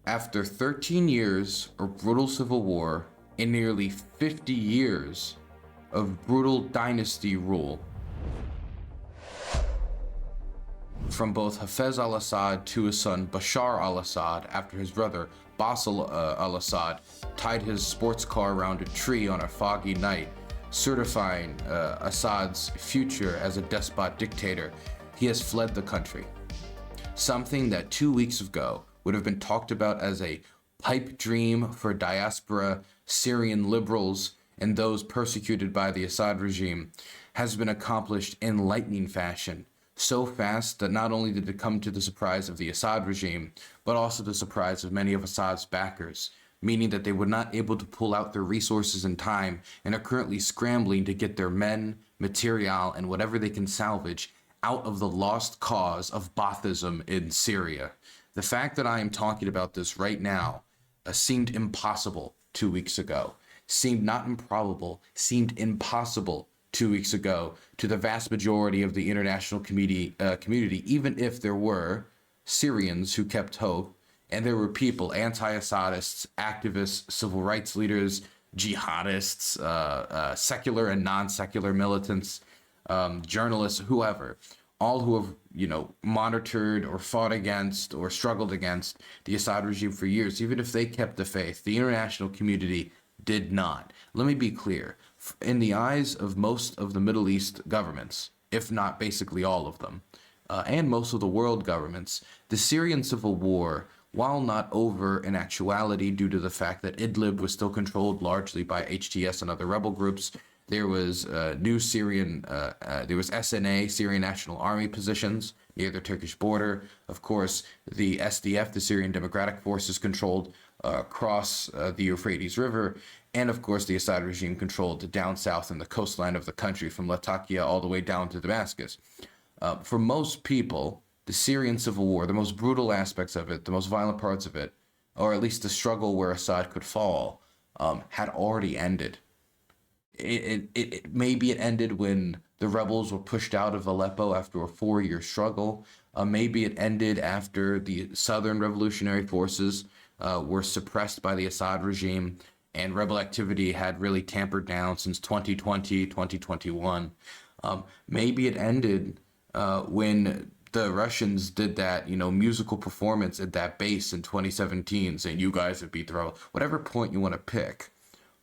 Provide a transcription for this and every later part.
After 13 years of brutal civil war and nearly 50 years of brutal dynasty rule, from both Hafez al-Assad to his son Bashar al-Assad after his brother Bassel al-Assad tied his sports car around a tree on a foggy night, certifying Assad's future as a despot dictator, he has fled the country. Something that 2 weeks ago would have been talked about as a pipe dream for diaspora Syrian liberals and those persecuted by the Assad regime has been accomplished in lightning fashion. So fast that not only did it come to the surprise of the Assad regime, but also the surprise of many of Assad's backers, meaning that they were not able to pull out their resources in time and are currently scrambling to get their men, material, and whatever they can salvage out of the lost cause of Baathism in Syria. The fact that I am talking about this right now seemed impossible 2 weeks ago, seemed not improbable, seemed impossible 2 weeks ago to the vast majority of the international community, even if there were Syrians who kept hope, and there were people, anti-Assadists, activists, civil rights leaders, jihadists, secular and non-secular militants, journalists, whoever, all who have, monitored or fought against or struggled against the Assad regime for years. Even if they kept the faith, the international community did not. Let me be clear. In the eyes of most of the Middle East governments, if not basically all of them, and most of the world governments, the Syrian civil war, while not over in actuality due to the fact that Idlib was still controlled largely by HTS and other rebel groups, there was new Syrian, there was SNA, Syrian National Army positions near the Turkish border. Of course, the SDF, the Syrian Democratic Forces, controlled across the Euphrates River. And of course, the Assad regime controlled the down south and the coastline of the country from Latakia all the way down to Damascus. For most people, the Syrian civil war, the most brutal aspects of it, the most violent parts of it, or at least the struggle where Assad could fall, had already ended. Maybe it ended when the rebels were pushed out of Aleppo after a 4-year struggle. Maybe it ended after the Southern Revolutionary Forces were suppressed by the Assad regime and rebel activity had really tampered down since 2020, 2021. Maybe it ended when the Russians did that, musical performance at that base in 2017, saying you guys have beat the rebel. Whatever point you want to pick,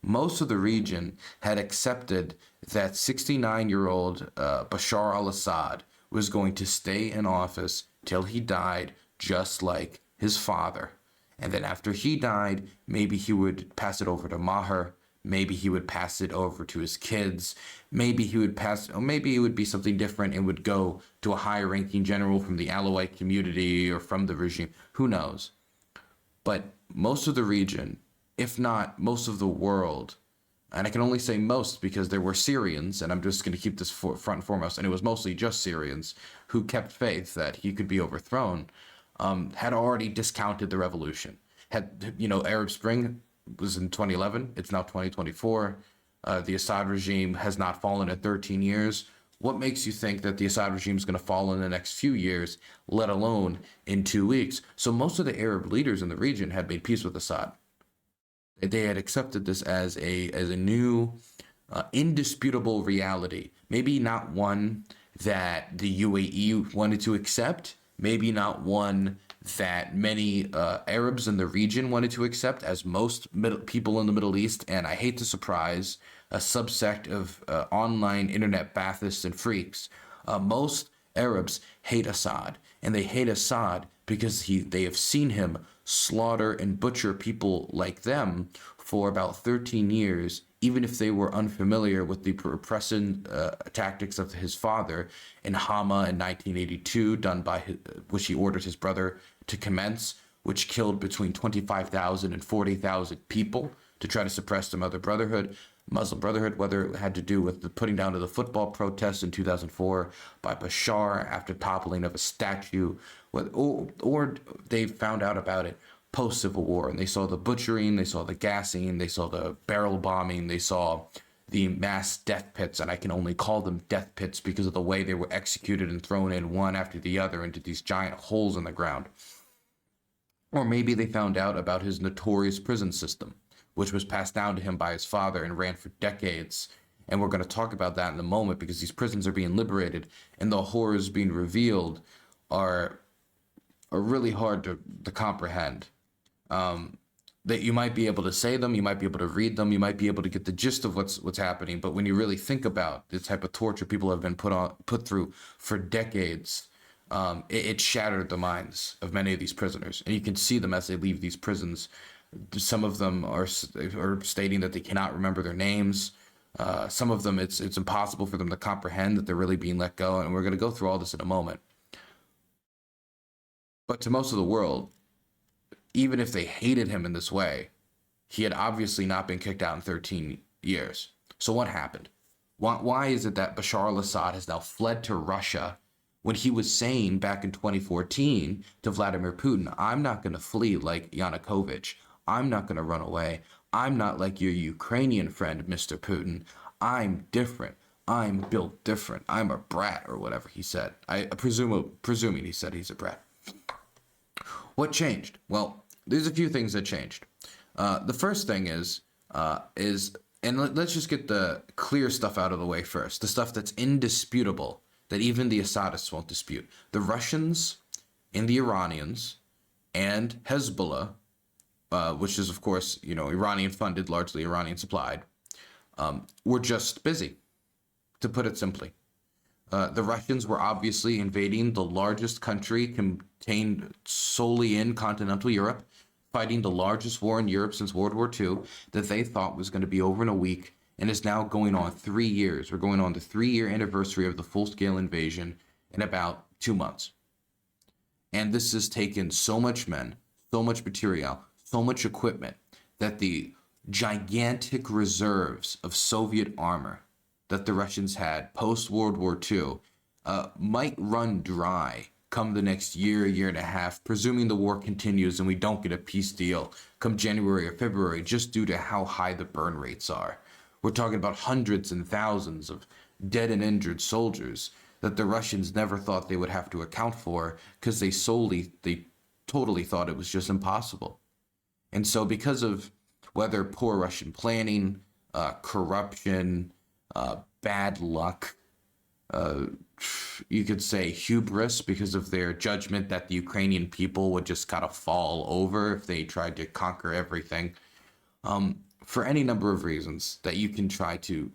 most of the region had accepted that 69-year-old Bashar al-Assad was going to stay in office till he died, just like his father. And then after he died, maybe he would pass it over to Maher. Maybe he would pass it over to his kids. Maybe he would or maybe it would be something different and would go to a high-ranking general from the Alawite community or from the regime. Who knows? But most of the region, if not most of the world, and I can only say most because there were Syrians, and I'm just going to keep this front and foremost, and it was mostly just Syrians who kept faith that he could be overthrown, had already discounted the revolution. Arab Spring was in 2011. It's now 2024. The Assad regime has not fallen in 13 years. What makes you think that the Assad regime is going to fall in the next few years, let alone in 2 weeks? So most of the Arab leaders in the region had made peace with Assad. They had accepted this as a new, indisputable reality. Maybe not one that the UAE wanted to accept. Maybe not one that many Arabs in the region wanted to accept, as most people in the Middle East, and I hate to surprise a subsect of online internet Baathists and freaks, most Arabs hate Assad, and they hate Assad because they have seen him slaughter and butcher people like them for about 13 years, even if they were unfamiliar with the repressive tactics of his father in Hama in 1982, done by which he ordered his brother to commence, which killed between 25,000 and 40,000 people to try to suppress the Muslim Brotherhood, whether it had to do with the putting down of the football protests in 2004 by Bashar after toppling of a statue, or they found out about it post-Civil War, and they saw the butchering, they saw the gassing, they saw the barrel bombing, they saw the mass death pits, and I can only call them death pits because of the way they were executed and thrown in one after the other into these giant holes in the ground. Or maybe they found out about his notorious prison system, which was passed down to him by his father and ran for decades. And we're going to talk about that in a moment, because these prisons are being liberated and the horrors being revealed are really hard to comprehend. That you might be able to say them, you might be able to read them, you might be able to get the gist of what's happening. But when you really think about the type of torture people have been put through for decades, it shattered the minds of many of these prisoners. And you can see them as they leave these prisons. Some of them are stating that they cannot remember their names. Some of them, it's impossible for them to comprehend that they're really being let go. And we're going to go through all this in a moment. But to most of the world, even if they hated him in this way, he had obviously not been kicked out in 13 years. So what happened? Why is it that Bashar al-Assad has now fled to Russia when he was saying back in 2014 to Vladimir Putin, I'm not going to flee like Yanukovych. I'm not going to run away. I'm not like your Ukrainian friend, Mr. Putin. I'm different. I'm built different. I'm a brat, or whatever he said. Presuming he said he's a brat. What changed? Well, there's a few things that changed. The first thing is, and let's just get the clear stuff out of the way first. The stuff that's indisputable, that even the Assadists won't dispute. The Russians and the Iranians and Hezbollah, which is, of course, Iranian funded, largely Iranian supplied, were just busy, to put it simply. The Russians were obviously invading the largest country contained solely in continental Europe, fighting the largest war in Europe since World War II that they thought was going to be over in a week, and is now going on 3 years. We're going on the 3-year anniversary of the full-scale invasion in about 2 months. And this has taken so much men, so much material, so much equipment, that the gigantic reserves of Soviet armor that the Russians had post-World War II might run dry come the next year and a half, presuming the war continues and we don't get a peace deal come January or February, just due to how high the burn rates are. We're talking about hundreds and thousands of dead and injured soldiers that the Russians never thought they would have to account for, because they totally thought it was just impossible. And so because of whether poor Russian planning, corruption, bad luck, you could say hubris, because of their judgment that the Ukrainian people would just kind of fall over if they tried to conquer everything, for any number of reasons that you can try to,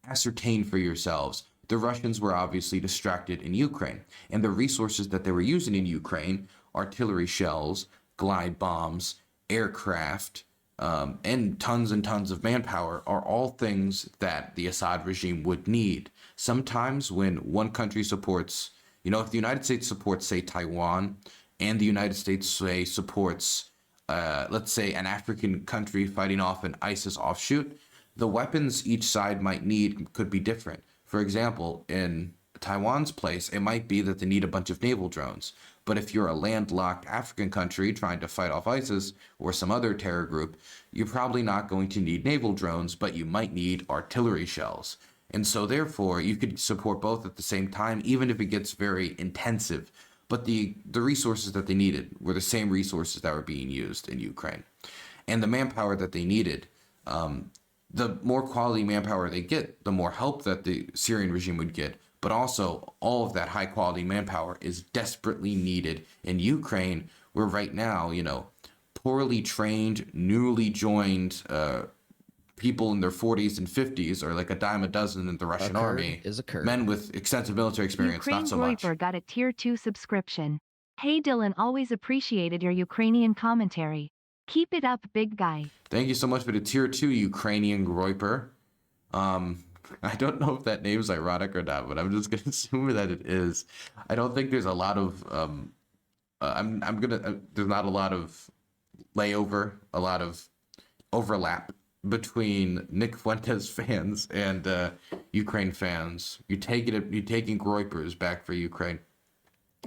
ascertain for yourselves, the Russians were obviously distracted in Ukraine, and the resources that they were using in Ukraine, artillery shells, glide bombs, aircraft, and tons of manpower, are all things that the Assad regime would need. Sometimes when one country supports, if the United States supports, say, Taiwan, and the United States, say, supports, let's say, an African country fighting off an ISIS offshoot, the weapons each side might need could be different. For example, in Taiwan's place, it might be that they need a bunch of naval drones. But if you're a landlocked African country trying to fight off ISIS or some other terror group, you're probably not going to need naval drones, but you might need artillery shells. And so therefore, you could support both at the same time, even if it gets very intensive. But the resources that they needed were the same resources that were being used in Ukraine. And the manpower that they needed, the more quality manpower they get, the more help that the Syrian regime would get. But also, all of that high-quality manpower is desperately needed in Ukraine, where right now, poorly trained, newly joined people in their 40s and 50s are like a dime a dozen in the Russian army. Men with extensive military experience, not so much. Ukraine got a Tier 2 subscription. Hey Dylan, always appreciated your Ukrainian commentary. Keep it up, big guy. Thank you so much for the Tier 2, Ukrainian Groiper. I don't know if that name's ironic or not, but I'm just gonna assume that it is. I don't think there's a lot of there's not a lot of a lot of overlap between Nick Fuentes fans and Ukraine fans. You're taking Groipers back for Ukraine.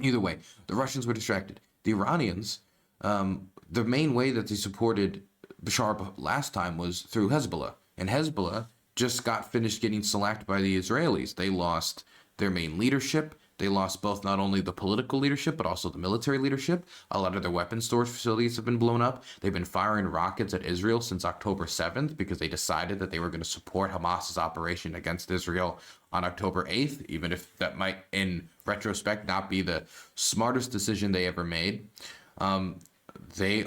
Either way, the Russians were distracted. The Iranians, the main way that they supported Bashar last time was through Hezbollah, and Hezbollah just got finished getting shellacked by the Israelis. They lost their main leadership. They lost both not only the political leadership, but also the military leadership. A lot of their weapons storage facilities have been blown up. They've been firing rockets at Israel since October 7th because they decided that they were going to support Hamas's operation against Israel on October 8th, even if that might, in retrospect, not be the smartest decision they ever made. They've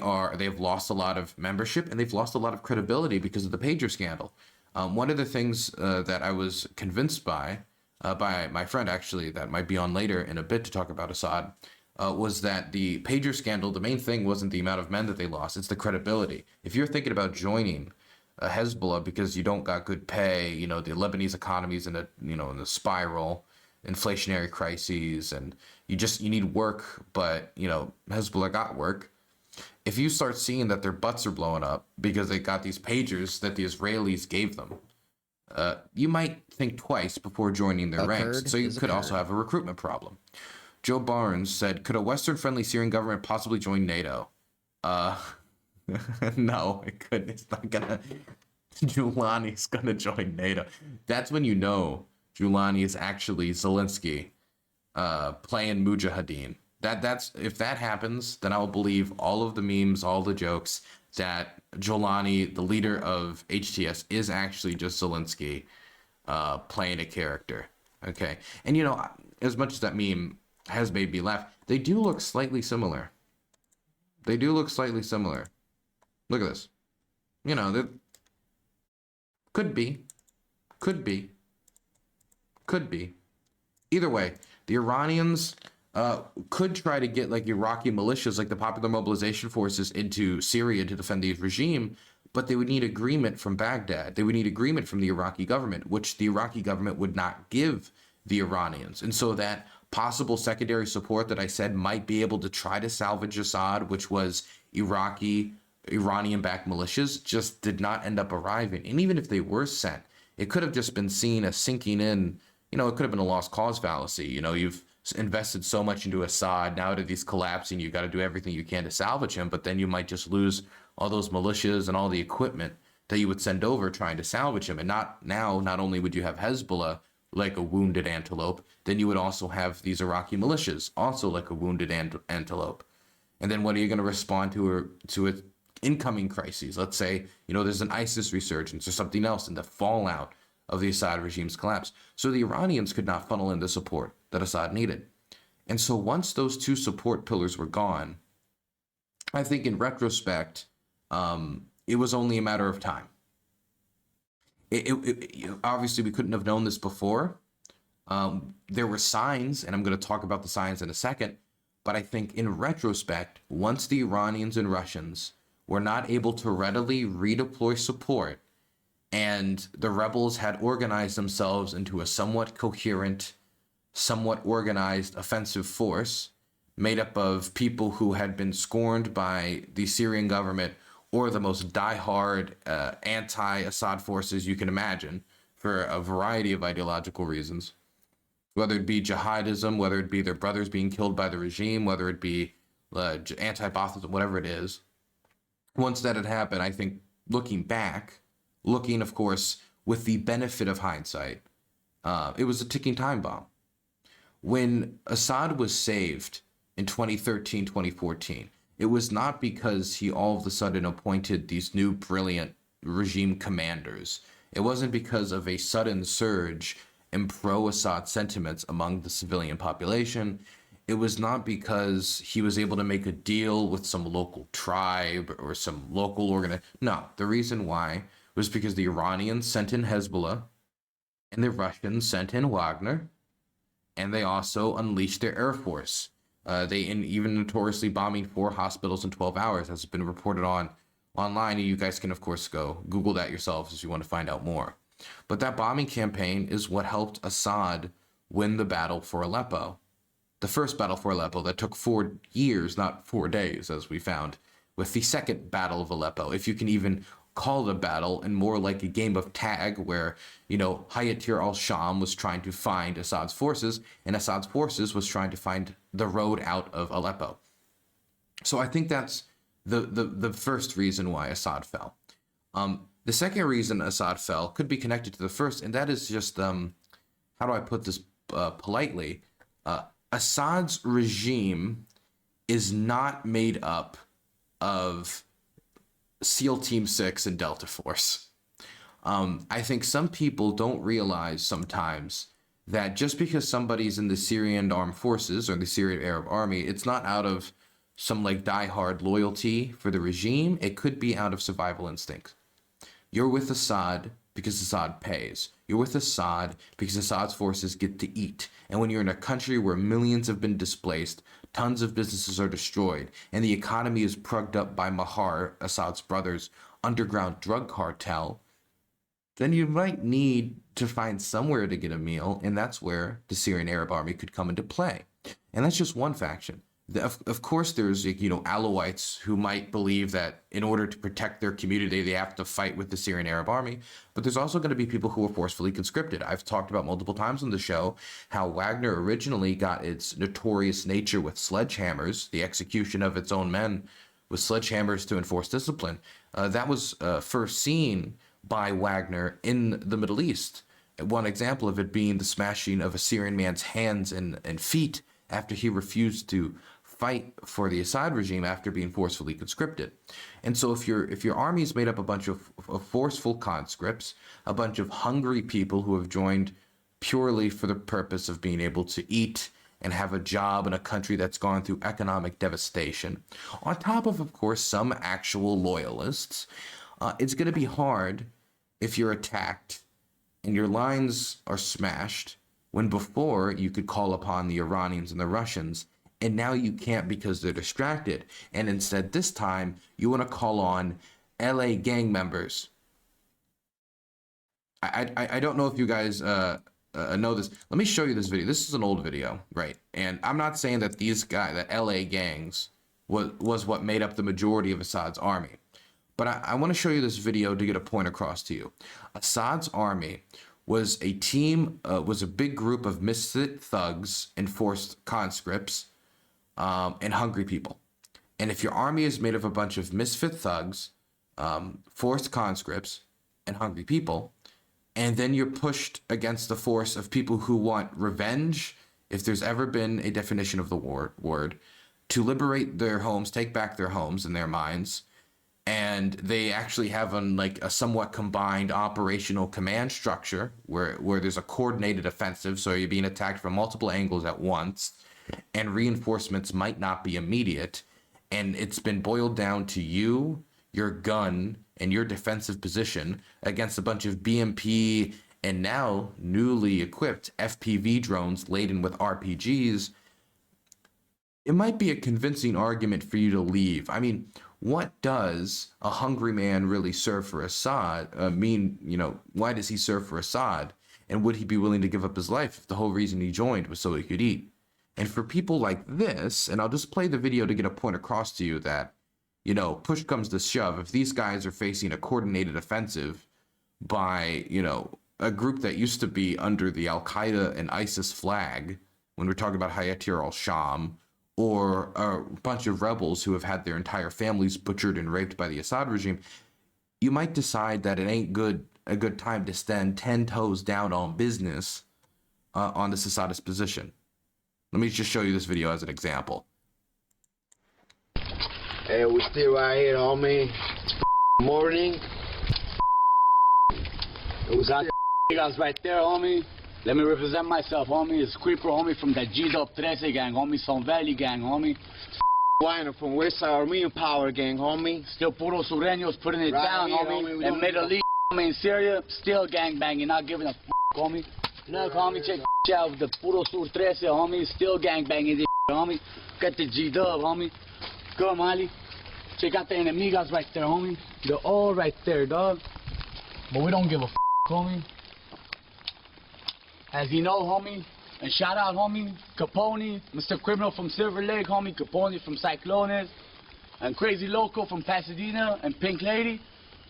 lost a lot of membership and they've lost a lot of credibility because of the pager scandal. One of the things that I was convinced by my friend, actually, that might be on later in a bit to talk about Assad, was that the pager scandal, the main thing wasn't the amount of men that they lost, it's the credibility. If you're thinking about joining Hezbollah because you don't got good pay, the Lebanese economy's in a spiral, inflationary crises, and you need work, but Hezbollah got work. If you start seeing that their butts are blowing up because they got these pagers that the Israelis gave them, you might think twice before joining their ranks. So you could also have a recruitment problem. Joe Barnes said, could a Western-friendly Syrian government possibly join NATO? No, it couldn't. It's not gonna. Giuliani's gonna join NATO. That's when you know Giuliani is actually Zelensky playing Mujahideen. That's if that happens, then I'll believe all of the memes, all the jokes that Giuliani, the leader of HTS, is actually just Zelensky playing a character. Okay, and as much as that meme has made me laugh, they do look slightly similar. They do look slightly similar. Look at this. That could be. Either way, the Iranians could try to get like Iraqi militias, like the Popular Mobilization Forces, into Syria to defend the regime, but they would need agreement from Baghdad. They would need agreement from the Iraqi government, which the Iraqi government would not give the Iranians. And so that possible secondary support that I said might be able to try to salvage Assad, which was Iranian-backed militias, just did not end up arriving. And even if they were sent, it could have just been seen as sinking in. It could have been a lost cause fallacy. You've invested so much into Assad. Now that he's collapsing, you got to do everything you can to salvage him. But then you might just lose all those militias and all the equipment that you would send over trying to salvage him. And not only would you have Hezbollah like a wounded antelope, then you would also have these Iraqi militias also like a wounded antelope. And then what are you going to respond to an incoming crises? Let's say, there's an ISIS resurgence or something else in the fallout of the Assad regime's collapse. So the Iranians could not funnel in the support that Assad needed. And so once those two support pillars were gone, I think in retrospect, it was only a matter of time. Obviously, we couldn't have known this before. There were signs, and I'm going to talk about the signs in a second, but I think in retrospect, once the Iranians and Russians were not able to readily redeploy support, and the rebels had organized themselves into a somewhat coherent, somewhat organized offensive force made up of people who had been scorned by the Syrian government or the most diehard anti-Assad forces you can imagine for a variety of ideological reasons, whether it be jihadism, whether it be their brothers being killed by the regime, whether it be anti-Baathism, whatever it is. Once that had happened, I think looking, of course, with the benefit of hindsight, it was a ticking time bomb. When Assad was saved in 2013, 2014, it was not because he all of a sudden appointed these new brilliant regime commanders. It wasn't because of a sudden surge in pro-Assad sentiments among the civilian population. It was not because he was able to make a deal with some local tribe or some local organization. No, the reason why was because the Iranians sent in Hezbollah and the Russians sent in Wagner, and they also unleashed their air force. They even notoriously bombing 4 hospitals in 12 hours, as has been reported online. And you guys can, of course, go Google that yourselves if you want to find out more. But that bombing campaign is what helped Assad win the battle for Aleppo. The first battle for Aleppo that took 4 years, not 4 days, as we found, with the second battle of Aleppo, if you can even call it a battle, and more like a game of tag where, Hayatir al-Sham was trying to find Assad's forces, and Assad's forces was trying to find the road out of Aleppo. So I think that's the first reason why Assad fell. The second reason Assad fell could be connected to the first, and that is just, how do I put this politely? Assad's regime is not made up of SEAL Team 6 and Delta Force. I think some people don't realize sometimes that just because somebody's in the Syrian armed forces or the Syrian Arab army, it's not out of some like diehard loyalty for the regime. It could be out of survival instinct. You're with Assad because Assad pays. You're with Assad because Assad's forces get to eat. And when you're in a country where millions have been displaced, tons of businesses are destroyed, and the economy is prugged up by Mahar, Assad's brother's underground drug cartel, then you might need to find somewhere to get a meal, and that's where the Syrian Arab army could come into play. And that's just one faction. Of course, there's, Alawites who might believe that in order to protect their community, they have to fight with the Syrian Arab army. But there's also going to be people who are forcefully conscripted. I've talked about multiple times on the show how Wagner originally got its notorious nature with sledgehammers, the execution of its own men with sledgehammers to enforce discipline. That was first seen by Wagner in the Middle East. One example of it being the smashing of a Syrian man's hands and feet after he refused to fight for the Assad regime after being forcefully conscripted. And so if your army is made up a bunch of forceful conscripts, a bunch of hungry people who have joined purely for the purpose of being able to eat and have a job in a country that's gone through economic devastation, on top of course, some actual loyalists, it's going to be hard if you're attacked and your lines are smashed when before you could call upon the Iranians and the Russians, and now you can't because they're distracted. And instead, this time, you want to call on LA gang members. I don't know if you guys know this. Let me show you this video. This is an old video, right? And I'm not saying that that LA gangs was what made up the majority of Assad's army. But I want to show you this video to get a point across to you. Assad's army was a big group of misfit thugs and forced conscripts and hungry people. And if your army is made of a bunch of misfit thugs, forced conscripts, and hungry people, and then you're pushed against the force of people who want revenge, if there's ever been a definition of the word, to liberate their homes, take back their homes in their minds, and they actually have a somewhat combined operational command structure where there's a coordinated offensive, so you're being attacked from multiple angles at once, and reinforcements might not be immediate, and it's been boiled down to you, your gun, and your defensive position against a bunch of BMP and now newly equipped FPV drones laden with RPGs. It might be a convincing argument for you to leave. I mean, what does a hungry man really serve for Assad why does he serve for Assad? And would he be willing to give up his life if the whole reason he joined was so he could eat? And for people like this, and I'll just play the video to get a point across to you that, push comes to shove, if these guys are facing a coordinated offensive by, a group that used to be under the Al-Qaeda and ISIS flag, when we're talking about Hayat al-Sham, or a bunch of rebels who have had their entire families butchered and raped by the Assad regime, you might decide that it ain't a good time to stand 10 toes down on business on this Assadist position. Let me just show you this video as an example. Hey, we still right here, homie. It's morning. It was out guys right there, homie. Let me represent myself, homie. It's Creeper, homie, from that G-Dub 13 gang, homie. Son Valley gang, homie. Winer from Westside Armenian Power gang, homie. Still Puro Sureños putting it Right down, here, homie. homie. And Middle East, homie, in Syria, still gang banging, not giving a homie. Look, homie, check out with the Puro Sur 13, homie. Still gang banging this homie. Got the G-Dub, homie. Good, Molly. Check out the enemigas right there, homie. They're all right there, dog. But we don't give a homie. As you know, homie, and shout out, homie, Capone, Mr. Criminal from Silver Lake, homie, Capone from Cyclones, and Crazy Loco from Pasadena, and Pink Lady.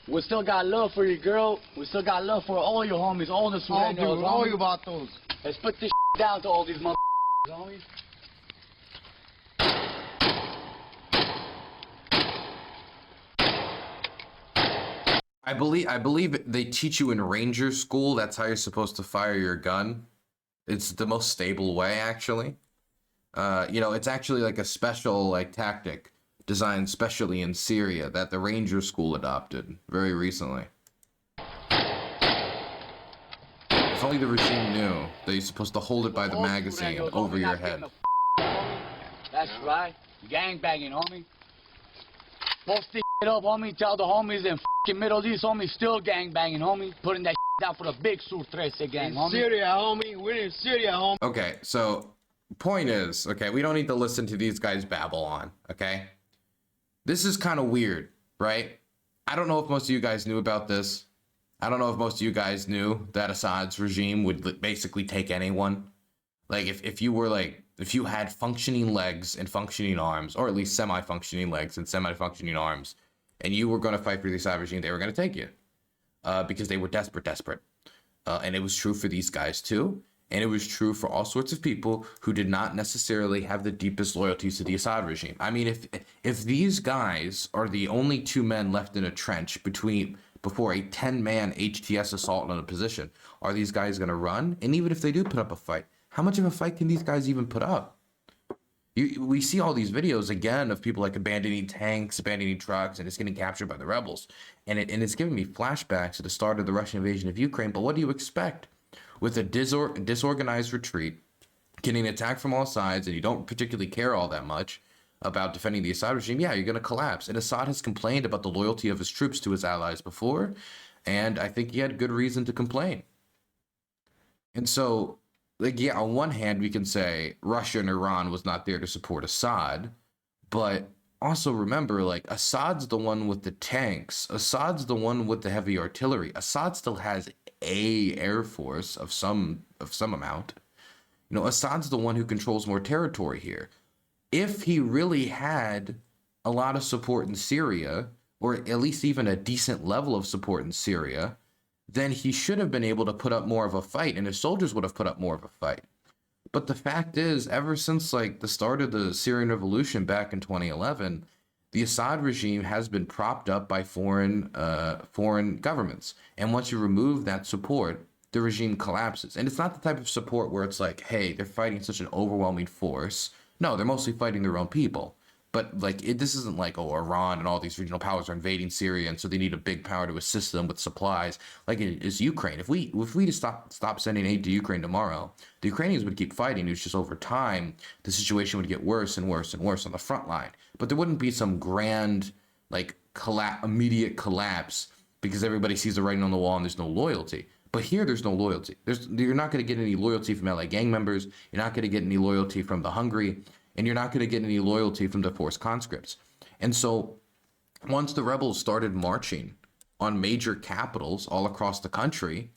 We still got love for your girl. We still got love for all your homies, all the Sureños, All homie. you about those. Let's put this down to all these mother homies. I believe they teach you in Ranger School. That's how you're supposed to fire your gun. It's the most stable way, actually. You know, it's actually like a special like tactic designed specially in Syria that the Ranger School adopted very recently. If only the regime knew that you're supposed to hold it by the magazine over your head. That's right. Gang banging, homie. Post this shit up, homie. Tell the homies in fucking Middle East, homie, still gang banging, homie. Putting that shit down for the big Sur 13 gang, homie. Syria, homie. We're in Syria, homie. Okay, so point is, okay, we don't need to listen to these guys babble on, okay? This is kind of weird, right? I don't know if most of you guys knew about this. I don't know if most of you guys knew that Assad's regime would basically take anyone. Like, if you were like, if you had functioning legs and functioning arms, or at least semi-functioning legs and semi-functioning arms, and you were going to fight for the Assad regime, they were going to take you. Because they were desperate. And it was true for these guys too. And it was true for all sorts of people who did not necessarily have the deepest loyalties to the Assad regime. I mean, if these guys are the only two men left in a trench before a 10-man HTS assault on a position, are these guys going to run? And even if they do put up a fight, how much of a fight can these guys even put up? We see all these videos again of people like abandoning tanks, abandoning trucks, and it's getting captured by the rebels. And it's giving me flashbacks to the start of the Russian invasion of Ukraine. But what do you expect? With a disorganized retreat, getting attacked from all sides, and you don't particularly care all that much about defending the Assad regime, yeah, you're going to collapse. And Assad has complained about the loyalty of his troops to his allies before, and I think he had good reason to complain. And so, like, yeah, on one hand, we can say Russia and Iran was not there to support Assad, but also remember, like, Assad's the one with the tanks. Assad's the one with the heavy artillery. Assad still has a air force of some amount. You know, Assad's the one who controls more territory here. If he really had a lot of support in Syria, or at least even a decent level of support in Syria, then he should have been able to put up more of a fight, and his soldiers would have put up more of a fight. But the fact is, ever since like the start of the Syrian revolution back in 2011, the Assad regime has been propped up by foreign governments. And once you remove that support, the regime collapses. And it's not the type of support where it's like, hey, they're fighting such an overwhelming force. No, they're mostly fighting their own people. But like, this isn't like, oh, Iran and all these regional powers are invading Syria, and so they need a big power to assist them with supplies. Like it is Ukraine. If we just stop sending aid to Ukraine tomorrow, the Ukrainians would keep fighting. It's just over time, the situation would get worse and worse and worse on the front line. But there wouldn't be some grand, like, immediate collapse because everybody sees the writing on the wall and there's no loyalty. But here, there's no loyalty. You're not going to get any loyalty from LA gang members. You're not going to get any loyalty from the hungry. And you're not going to get any loyalty from the forced conscripts. And so once the rebels started marching on major capitals all across the country,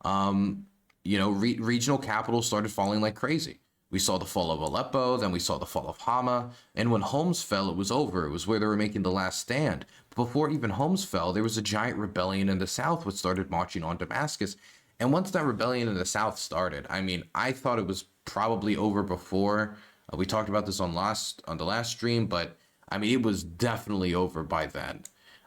you know, regional capitals started falling like crazy. We saw the fall of Aleppo, then we saw the fall of Hama. And when Homs fell, it was over. It was where they were making the last stand. But before even Homs fell, there was a giant rebellion in the south which started marching on Damascus. And once that rebellion in the south started, I mean, I thought it was probably over before. We talked about this on the last stream, but I mean, it was definitely over by then.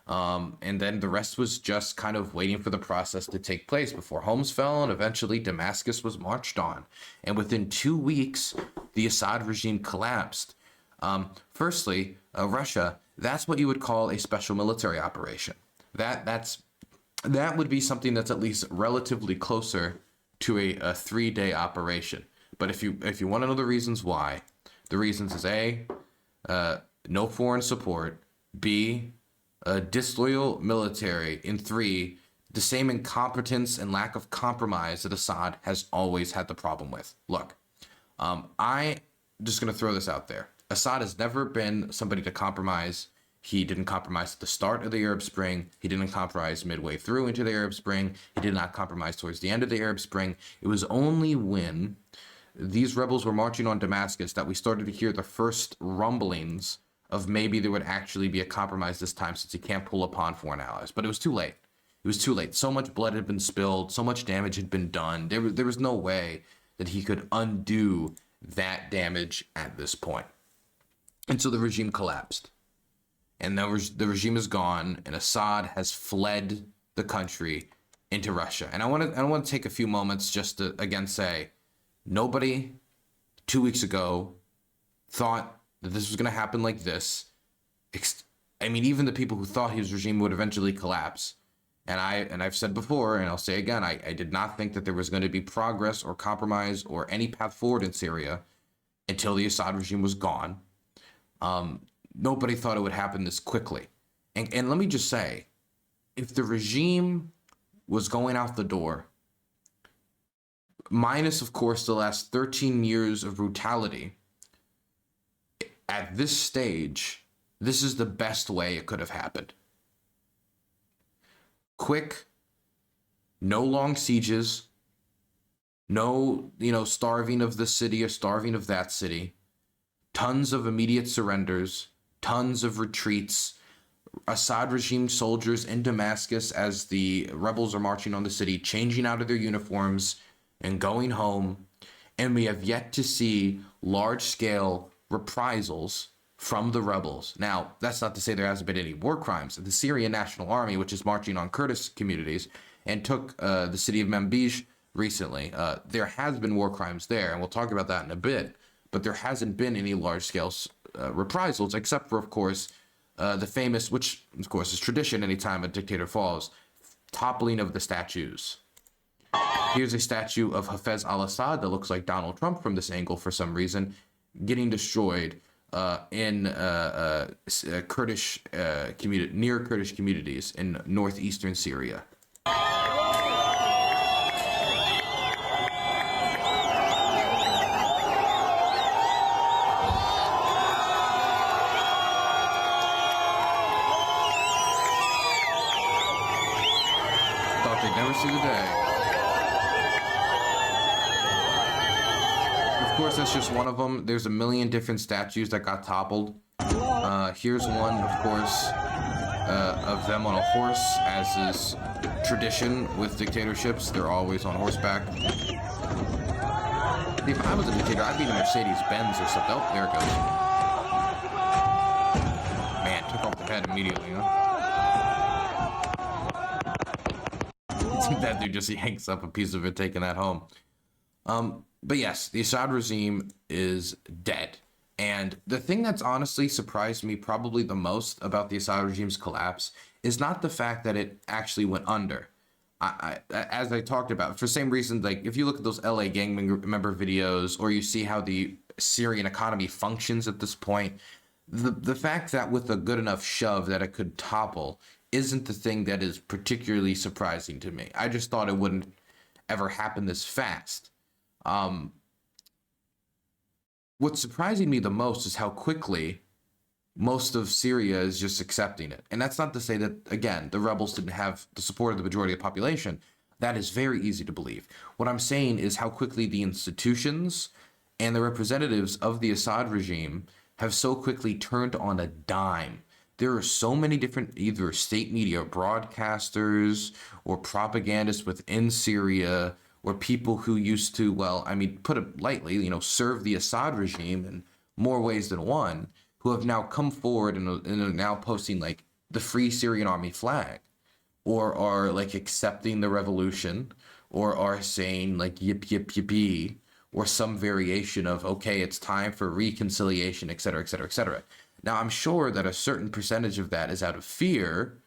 And then the rest was just kind of waiting for the process to take place before Homs fell, and eventually Damascus was marched on. And within 2 weeks, the Assad regime collapsed. Firstly, Russia, that's what you would call a special military operation. That would be something that's at least relatively closer to a 3-day operation. But if you want to know the reasons why, the reasons is A, no foreign support, B, a disloyal military, and 3, the same incompetence and lack of compromise that Assad has always had the problem with. Look, I'm just going to throw this out there. Assad has never been somebody to compromise. He didn't compromise at the start of the Arab Spring. He didn't compromise midway through into the Arab Spring. He did not compromise towards the end of the Arab Spring. It was only when these rebels were marching on Damascus that we started to hear the first rumblings of maybe there would actually be a compromise this time, since he can't pull upon foreign allies. But it was too late. It was too late. So much blood had been spilled. So much damage had been done. There was no way that he could undo that damage at this point. And so the regime collapsed. And the regime is gone, and Assad has fled the country into Russia. And I want to take a few moments just to, again, say, Nobody 2 weeks ago thought that this was going to happen like this. I mean, even the people who thought his regime would eventually collapse. And I've said before, and I'll say again, I did not think that there was going to be progress or compromise or any path forward in Syria until the Assad regime was gone. Nobody thought it would happen this quickly. And let me just say, if the regime was going out the door, minus, of course, the last 13 years of brutality, at this stage, this is the best way it could have happened. Quick, no long sieges, no, starving of this city or starving of that city, tons of immediate surrenders, tons of retreats, Assad regime soldiers in Damascus as the rebels are marching on the city, changing out of their uniforms and going home. And we have yet to see large-scale reprisals from the rebels. Now, that's not to say there hasn't been any war crimes. The Syrian National Army, which is marching on Kurdish communities and took the city of Manbij recently, there has been war crimes there, and we'll talk about that in a bit, but there hasn't been any large-scale reprisals, except for, of course, the famous, which, of course, is tradition anytime a dictator falls, toppling of the statues. Here's a statue of Hafez al-Assad that looks like Donald Trump from this angle for some reason, getting destroyed in Kurdish near Kurdish communities in northeastern Syria. Thought they'd never see the day. Of course, that's just one of them. There's a million different statues that got toppled. Here's one, of course, of them on a horse, as is tradition with dictatorships. They're always on horseback. If I was a dictator, I'd be in a Mercedes-Benz or something. Oh, there it goes. Man, took off the head immediately, huh? That dude just yanks up a piece of it, taking that home. But yes, the Assad regime is dead. And the thing that's honestly surprised me probably the most about the Assad regime's collapse is not the fact that it actually went under. As I talked about, for the same reason, like if you look at those LA gang member videos, or you see how the Syrian economy functions at this point, the fact that with a good enough shove that it could topple isn't the thing that is particularly surprising to me. I just thought it wouldn't ever happen this fast. What's surprising me the most is how quickly most of Syria is just accepting it. And that's not to say that, again, the rebels didn't have the support of the majority of the population. That is very easy to believe. What I'm saying is how quickly the institutions and the representatives of the Assad regime have so quickly turned on a dime. There are so many different either state media broadcasters or propagandists within Syria, or people who used to, well, I mean, put it lightly, serve the Assad regime in more ways than one, who have now come forward and are now posting like the Free Syrian Army flag, or are like accepting the revolution, or are saying like yip, yip, yippee, or some variation of, okay, it's time for reconciliation, et cetera, et cetera, et cetera. Now, I'm sure that a certain percentage of that is out of fear,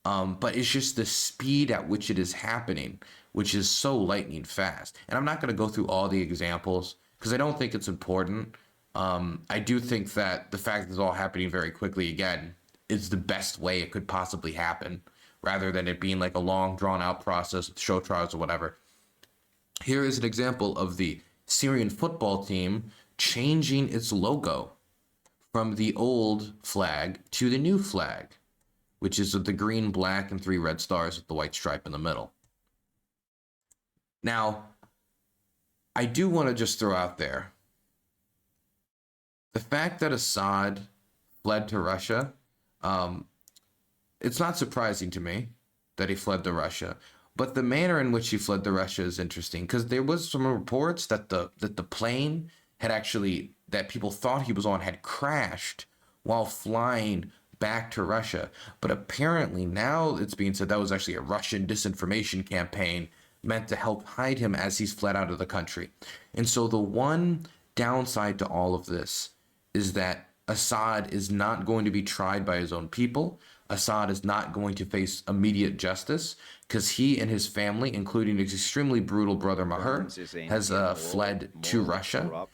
but it's just the speed at which it is happening, which is so lightning fast. And I'm not going to go through all the examples because I don't think it's important. I do think that the fact that it's all happening very quickly, again, is the best way it could possibly happen, rather than it being like a long, drawn-out process with show trials or whatever. Here is an example of the Syrian football team changing its logo from the old flag to the new flag, which is with the green, black, and 3 red stars with the white stripe in the middle. Now, I do want to just throw out there, the fact that Assad fled to Russia, it's not surprising to me that he fled to Russia, but the manner in which he fled to Russia is interesting, because there was some reports that the plane had actually, that people thought he was on, had crashed while flying back to Russia. But apparently now it's being said that was actually a Russian disinformation campaign meant to help hide him as he's fled out of the country. And so the one downside to all of this is that Assad is not going to be tried by his own people. Assad is not going to face immediate justice because he and his family, including his extremely brutal brother Maher, has fled to Russia.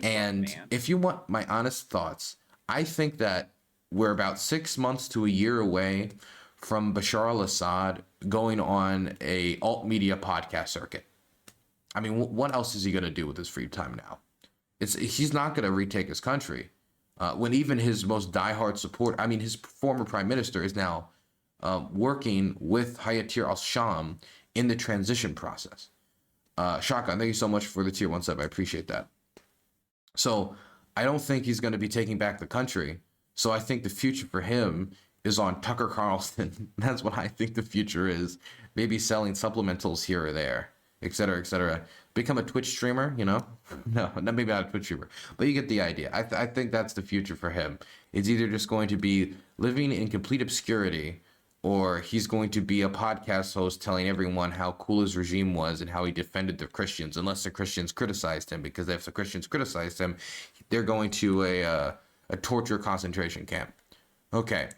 And if you want my honest thoughts, I think that we're about 6 months to a year away from Bashar al-Assad going on a alt media podcast circuit. I mean, what else is he going to do with his free time now? He's not going to retake his country. When even his most diehard support, I mean, his former prime minister is now working with Hayatir al-Sham in the transition process. Shaka, thank you so much for the tier 1 sub. I appreciate that. So I don't think he's going to be taking back the country. So I think the future for him is on Tucker Carlson. That's what I think the future is. Maybe selling supplementals here or there, et cetera, et cetera. Become a Twitch streamer, you know? No, maybe not a Twitch streamer, but you get the idea. I think that's the future for him. It's either just going to be living in complete obscurity, or he's going to be a podcast host telling everyone how cool his regime was and how he defended the Christians, unless the Christians criticized him, because if the Christians criticized him, they're going to a torture concentration camp. Okay.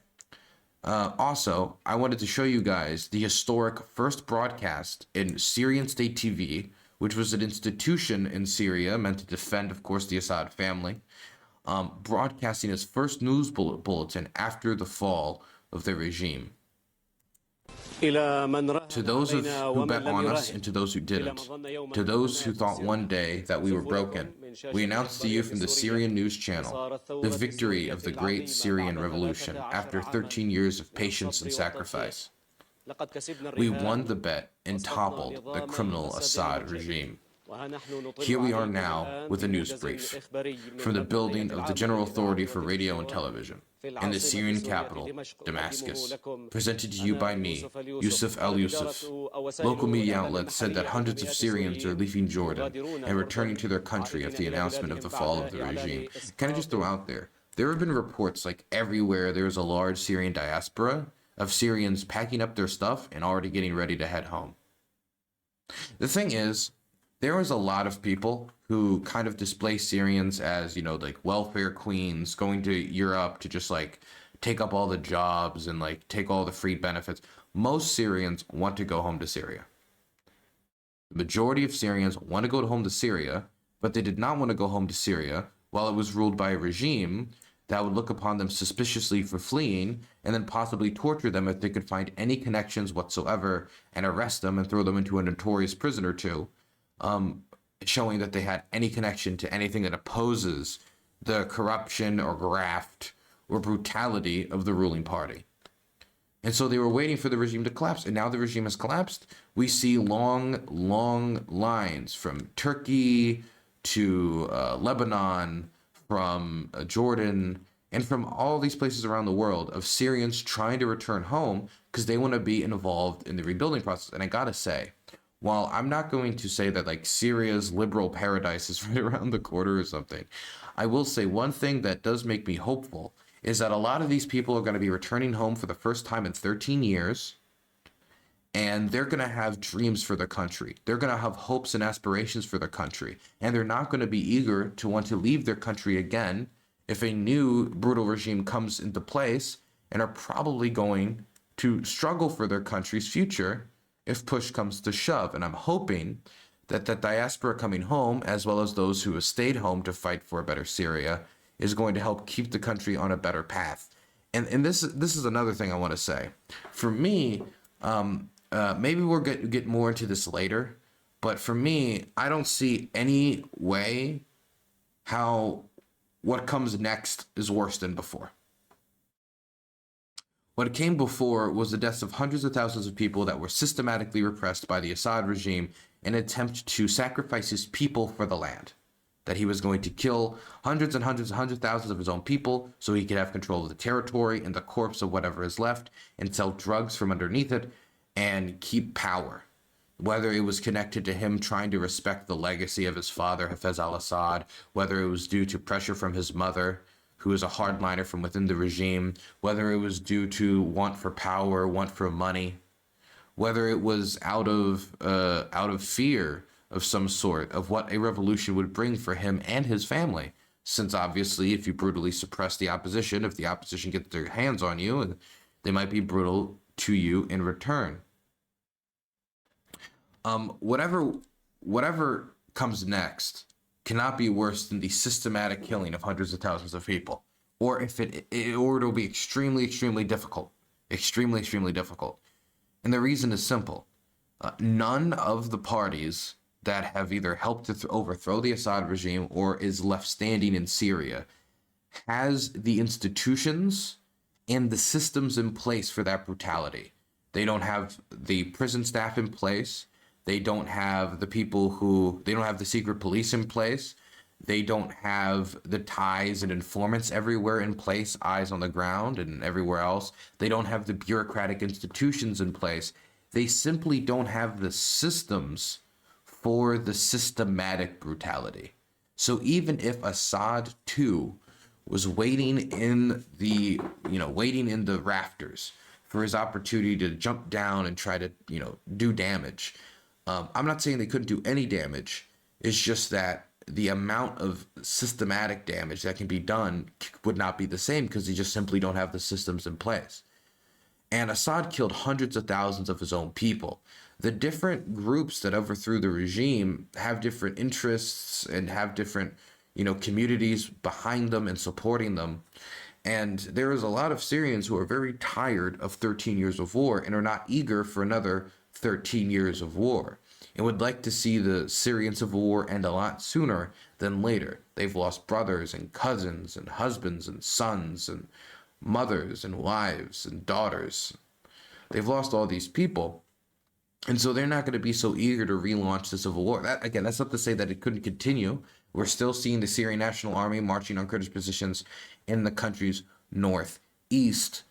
Also, I wanted to show you guys the historic first broadcast in Syrian state TV, which was an institution in Syria meant to defend, of course, the Assad family, broadcasting its first news bulletin after the fall of the regime. To those who bet on us and to those who didn't, to those who thought one day that we were broken, we announced to you from the Syrian news channel the victory of the great Syrian revolution after 13 years of patience and sacrifice. We won the bet and toppled the criminal Assad regime. Here we are now with a news brief from the building of the General Authority for Radio and Television in the Syrian capital, Damascus, presented to you by me, Yusuf al-Yusuf. Local media outlets said that hundreds of Syrians are leaving Jordan and returning to their country after the announcement of the fall of the regime. Can I just throw out there have been reports like everywhere there's a large Syrian diaspora of Syrians packing up their stuff and already getting ready to head home. The thing is, there was a lot of people who kind of display Syrians as, you know, like welfare queens going to Europe to just like take up all the jobs and like take all the free benefits. Most Syrians want to go home to Syria. The majority of Syrians want to go home to Syria, but they did not want to go home to Syria while it was ruled by a regime that would look upon them suspiciously for fleeing and then possibly torture them if they could find any connections whatsoever and arrest them and throw them into a notorious prison or two. Showing that they had any connection to anything that opposes the corruption or graft or brutality of the ruling party. And so they were waiting for the regime to collapse, and now the regime has collapsed. We see long, long lines from Turkey to Lebanon, from Jordan, and from all these places around the world of Syrians trying to return home because they want to be involved in the rebuilding process. And I gotta say, while I'm not going to say that like Syria's liberal paradise is right around the corner or something, I will say one thing that does make me hopeful is that a lot of these people are going to be returning home for the first time in 13 years, and they're going to have dreams for their country. They're going to have hopes and aspirations for their country, and they're not going to be eager to want to leave their country again if a new brutal regime comes into place, and are probably going to struggle for their country's future if push comes to shove. And I'm hoping that the diaspora coming home, as well as those who have stayed home to fight for a better Syria, is going to help keep the country on a better path. And this is another thing I want to say. For me, maybe we'll get more into this later, but for me, I don't see any way how what comes next is worse than before. What came before was the deaths of hundreds of thousands of people that were systematically repressed by the Assad regime in an attempt to sacrifice his people for the land. That he was going to kill hundreds and hundreds and hundreds of thousands of his own people so he could have control of the territory and the corpse of whatever is left and sell drugs from underneath it and keep power. Whether it was connected to him trying to respect the legacy of his father, Hafez al-Assad, whether it was due to pressure from his mother, who is a hardliner from within the regime, whether it was due to want for power, want for money, whether it was out of fear of some sort of what a revolution would bring for him and his family. Since obviously, if you brutally suppress the opposition, if the opposition gets their hands on you, they might be brutal to you in return. Whatever comes next cannot be worse than the systematic killing of hundreds of thousands of people, or it'll be extremely difficult, extremely difficult. And the reason is simple: none of the parties that have either helped to overthrow the Assad regime or is left standing in Syria has the institutions and the systems in place for that brutality. They don't have the prison staff in place. They don't have the they don't have the secret police in place. They don't have the ties and informants everywhere in place, eyes on the ground and everywhere else. They don't have the bureaucratic institutions in place. They simply don't have the systems for the systematic brutality. So even if Assad too was waiting in the rafters for his opportunity to jump down and try to, do damage, I'm not saying they couldn't do any damage. It's just that the amount of systematic damage that can be done would not be the same because they just simply don't have the systems in place. And Assad killed hundreds of thousands of his own people. The different groups that overthrew the regime have different interests and have different, communities behind them and supporting them. And there is a lot of Syrians who are very tired of 13 years of war and are not eager for another 13 years of war and would like to see the Syrian civil war end a lot sooner than later. They've lost brothers and cousins and husbands and sons and mothers and wives and daughters. They've lost all these people. And so they're not going to be so eager to relaunch the civil war. That's not to say that it couldn't continue. We're still seeing the Syrian National Army marching on Kurdish positions in the country's northeast.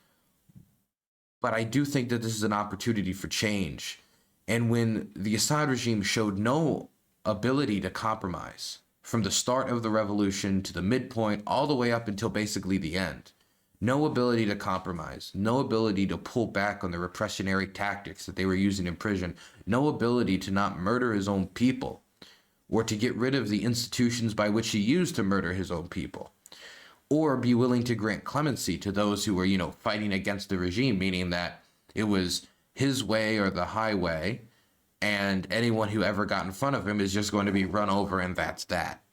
But I do think that this is an opportunity for change. And when the Assad regime showed no ability to compromise from the start of the revolution to the midpoint, all the way up until basically the end, no ability to compromise, no ability to pull back on the repressionary tactics that they were using in prison, no ability to not murder his own people or to get rid of the institutions by which he used to murder his own people, or be willing to grant clemency to those who were, fighting against the regime, meaning that it was his way or the highway, and anyone who ever got in front of him is just going to be run over, and that's that.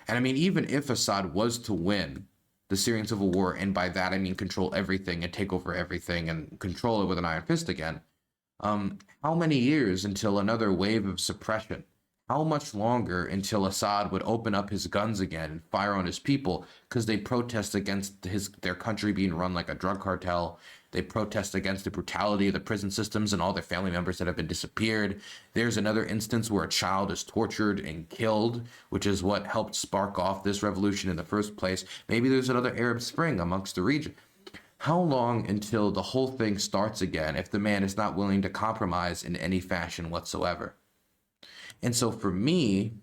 And I mean, even if Assad was to win the Syrian civil war, and by that I mean control everything and take over everything and control it with an iron fist again, how many years until another wave of suppression? How much longer until Assad would open up his guns again and fire on his people because they protest against their country being run like a drug cartel? They protest against the brutality of the prison systems and all their family members that have been disappeared. There's another instance where a child is tortured and killed, which is what helped spark off this revolution in the first place. Maybe there's another Arab Spring amongst the region. How long until the whole thing starts again if the man is not willing to compromise in any fashion whatsoever? And so for me,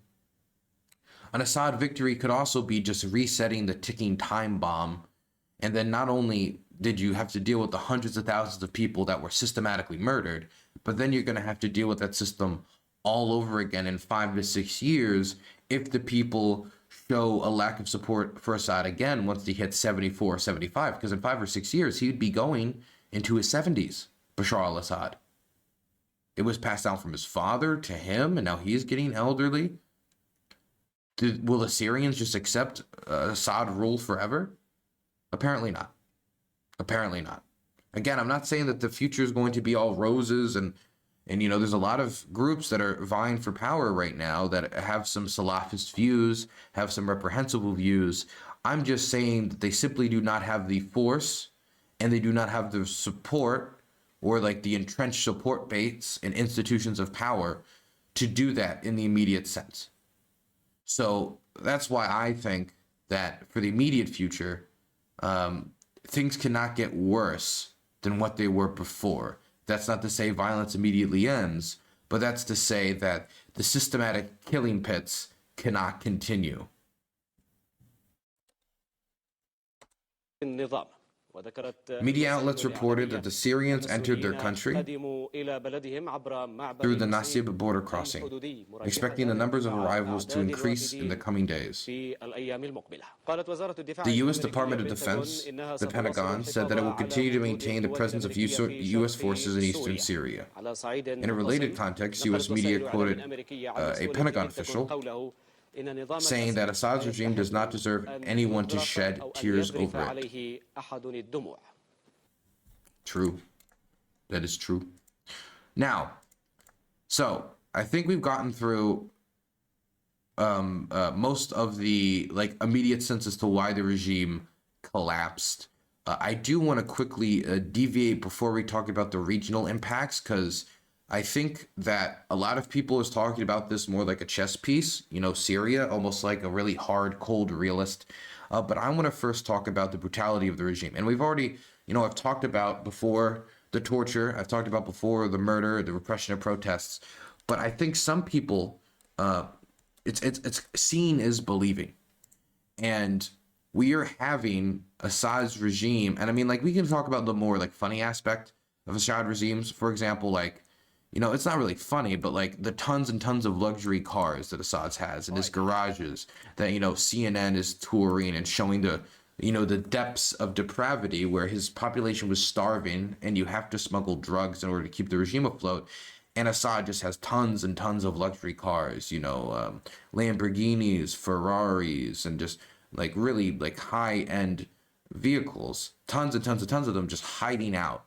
an Assad victory could also be just resetting the ticking time bomb. And then not only did you have to deal with the hundreds of thousands of people that were systematically murdered, but then you're going to have to deal with that system all over again in 5 to 6 years if the people show a lack of support for Assad again once he hits 74 or 75. Because in 5 or 6 years, he would be going into his 70s, Bashar al-Assad. It was passed down from his father to him, and now he's getting elderly. Will the Syrians just accept Assad rule forever? Apparently not. Apparently not. Again, I'm not saying that the future is going to be all roses and there's a lot of groups that are vying for power right now that have some Salafist views, have some reprehensible views. I'm just saying that they simply do not have the force and they do not have the support or like the entrenched support base and institutions of power to do that in the immediate sense. So that's why I think that for the immediate future, things cannot get worse than what they were before. That's not to say violence immediately ends, but that's to say that the systematic killing pits cannot continue. النظام Media outlets reported that the Syrians entered their country through the Nasib border crossing, expecting the numbers of arrivals to increase in the coming days. The U.S. Department of Defense, the Pentagon, said that it will continue to maintain the presence of U.S. forces in eastern Syria. In a related context, U.S. media quoted a Pentagon official saying that Assad's regime does not deserve anyone to shed tears over it. True. That is true. Now, so I think we've gotten through most of the immediate sense as to why the regime collapsed. I do want to quickly deviate before we talk about the regional impacts, because I think that a lot of people is talking about this more like a chess piece, Syria, almost like a really hard, cold realist. But I want to first talk about the brutality of the regime. And we've already, I've talked about before the torture, I've talked about before the murder, the repression of protests. But I think some people, it's seen as believing. And we are having Assad's regime, and I mean, we can talk about the more funny aspect of Assad regimes. For example, it's not really funny, but the tons and tons of luxury cars that Assad has in his garages that, CNN is touring and showing the depths of depravity where his population was starving and you have to smuggle drugs in order to keep the regime afloat. And Assad just has tons and tons of luxury cars, Lamborghinis, Ferraris, and just really high-end vehicles, tons and tons and tons of them just hiding out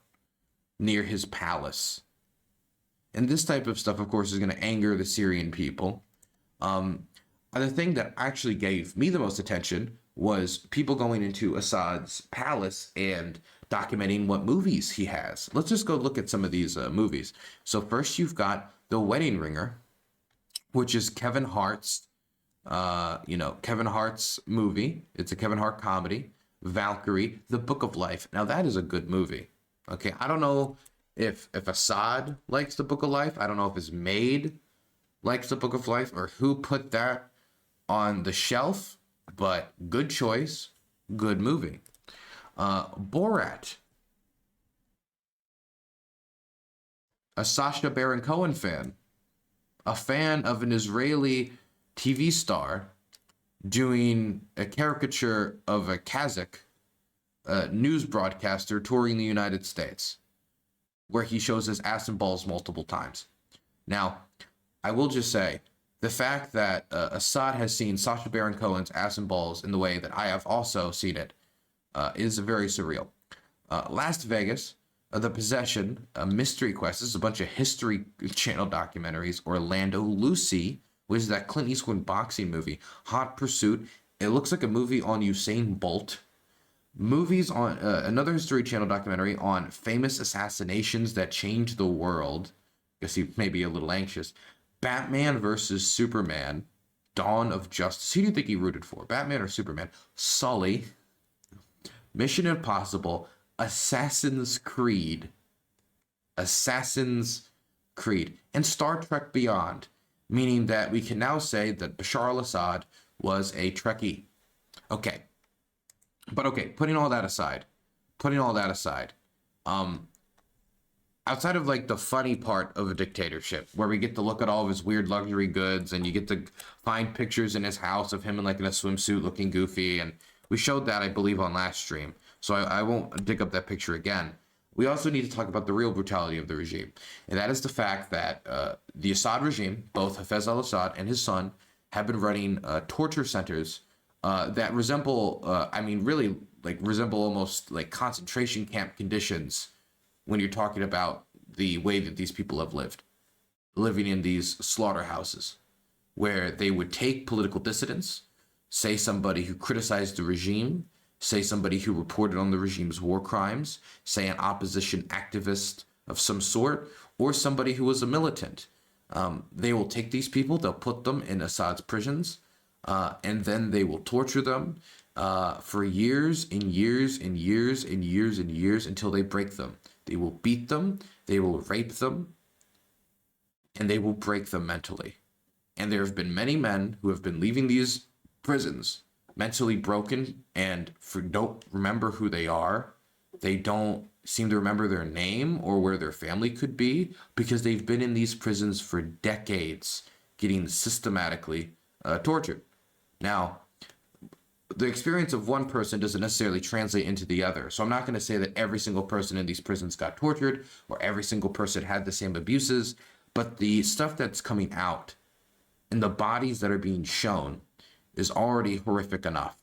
near his palace. And this type of stuff, of course, is going to anger the Syrian people. The thing that actually gave me the most attention was people going into Assad's palace and documenting what movies he has. Let's just go look at some of these movies. So first you've got The Wedding Ringer, which is Kevin Hart's, Kevin Hart's movie. It's a Kevin Hart comedy. Valkyrie, The Book of Life. Now that is a good movie. Okay, I don't know if Assad likes The Book of Life. I don't know if his maid likes The Book of Life or who put that on the shelf, but good choice, good movie. Borat, a Sacha Baron Cohen fan, a fan of an Israeli TV star doing a caricature of a Kazakh news broadcaster touring the United States, where he shows his ass and balls multiple times. Now, I will just say, the fact that Assad has seen Sacha Baron Cohen's ass and balls in the way that I have also seen it is very surreal. Las Vegas, The Possession, a Mystery Quest. This is a bunch of History Channel documentaries. Orlando, Lucy, which is that Clint Eastwood boxing movie. Hot Pursuit. It looks like a movie on Usain Bolt. Movies on another History Channel documentary on famous assassinations that changed the world. I guess he may be a little anxious. Batman versus Superman, Dawn of Justice. Who do you think he rooted for, Batman or Superman? Sully, Mission Impossible, Assassin's Creed, and Star Trek Beyond, meaning that we can now say that Bashar al-Assad was a Trekkie. Okay. But okay, putting all that aside, outside of the funny part of a dictatorship, where we get to look at all of his weird luxury goods and you get to find pictures in his house of him in a swimsuit looking goofy, and we showed that, I believe, on last stream, so I won't dig up that picture again. We also need to talk about the real brutality of the regime, and that is the fact that the Assad regime, both Hafez al-Assad and his son, have been running torture centers that resemble, resemble almost concentration camp conditions when you're talking about the way that these people have living in these slaughterhouses, where they would take political dissidents, say somebody who criticized the regime, say somebody who reported on the regime's war crimes, say an opposition activist of some sort, or somebody who was a militant. They will take these people, they'll put them in Assad's prisons, and then they will torture them for years and years and years and years and years until they break them. They will beat them, they will rape them, and they will break them mentally. And there have been many men who have been leaving these prisons mentally broken and don't remember who they are They don't seem to remember their name or where their family could be because they've been in these prisons for decades, getting systematically tortured. Now, the experience of one person doesn't necessarily translate into the other. So I'm not going to say that every single person in these prisons got tortured or every single person had the same abuses, but the stuff that's coming out and the bodies that are being shown is already horrific enough.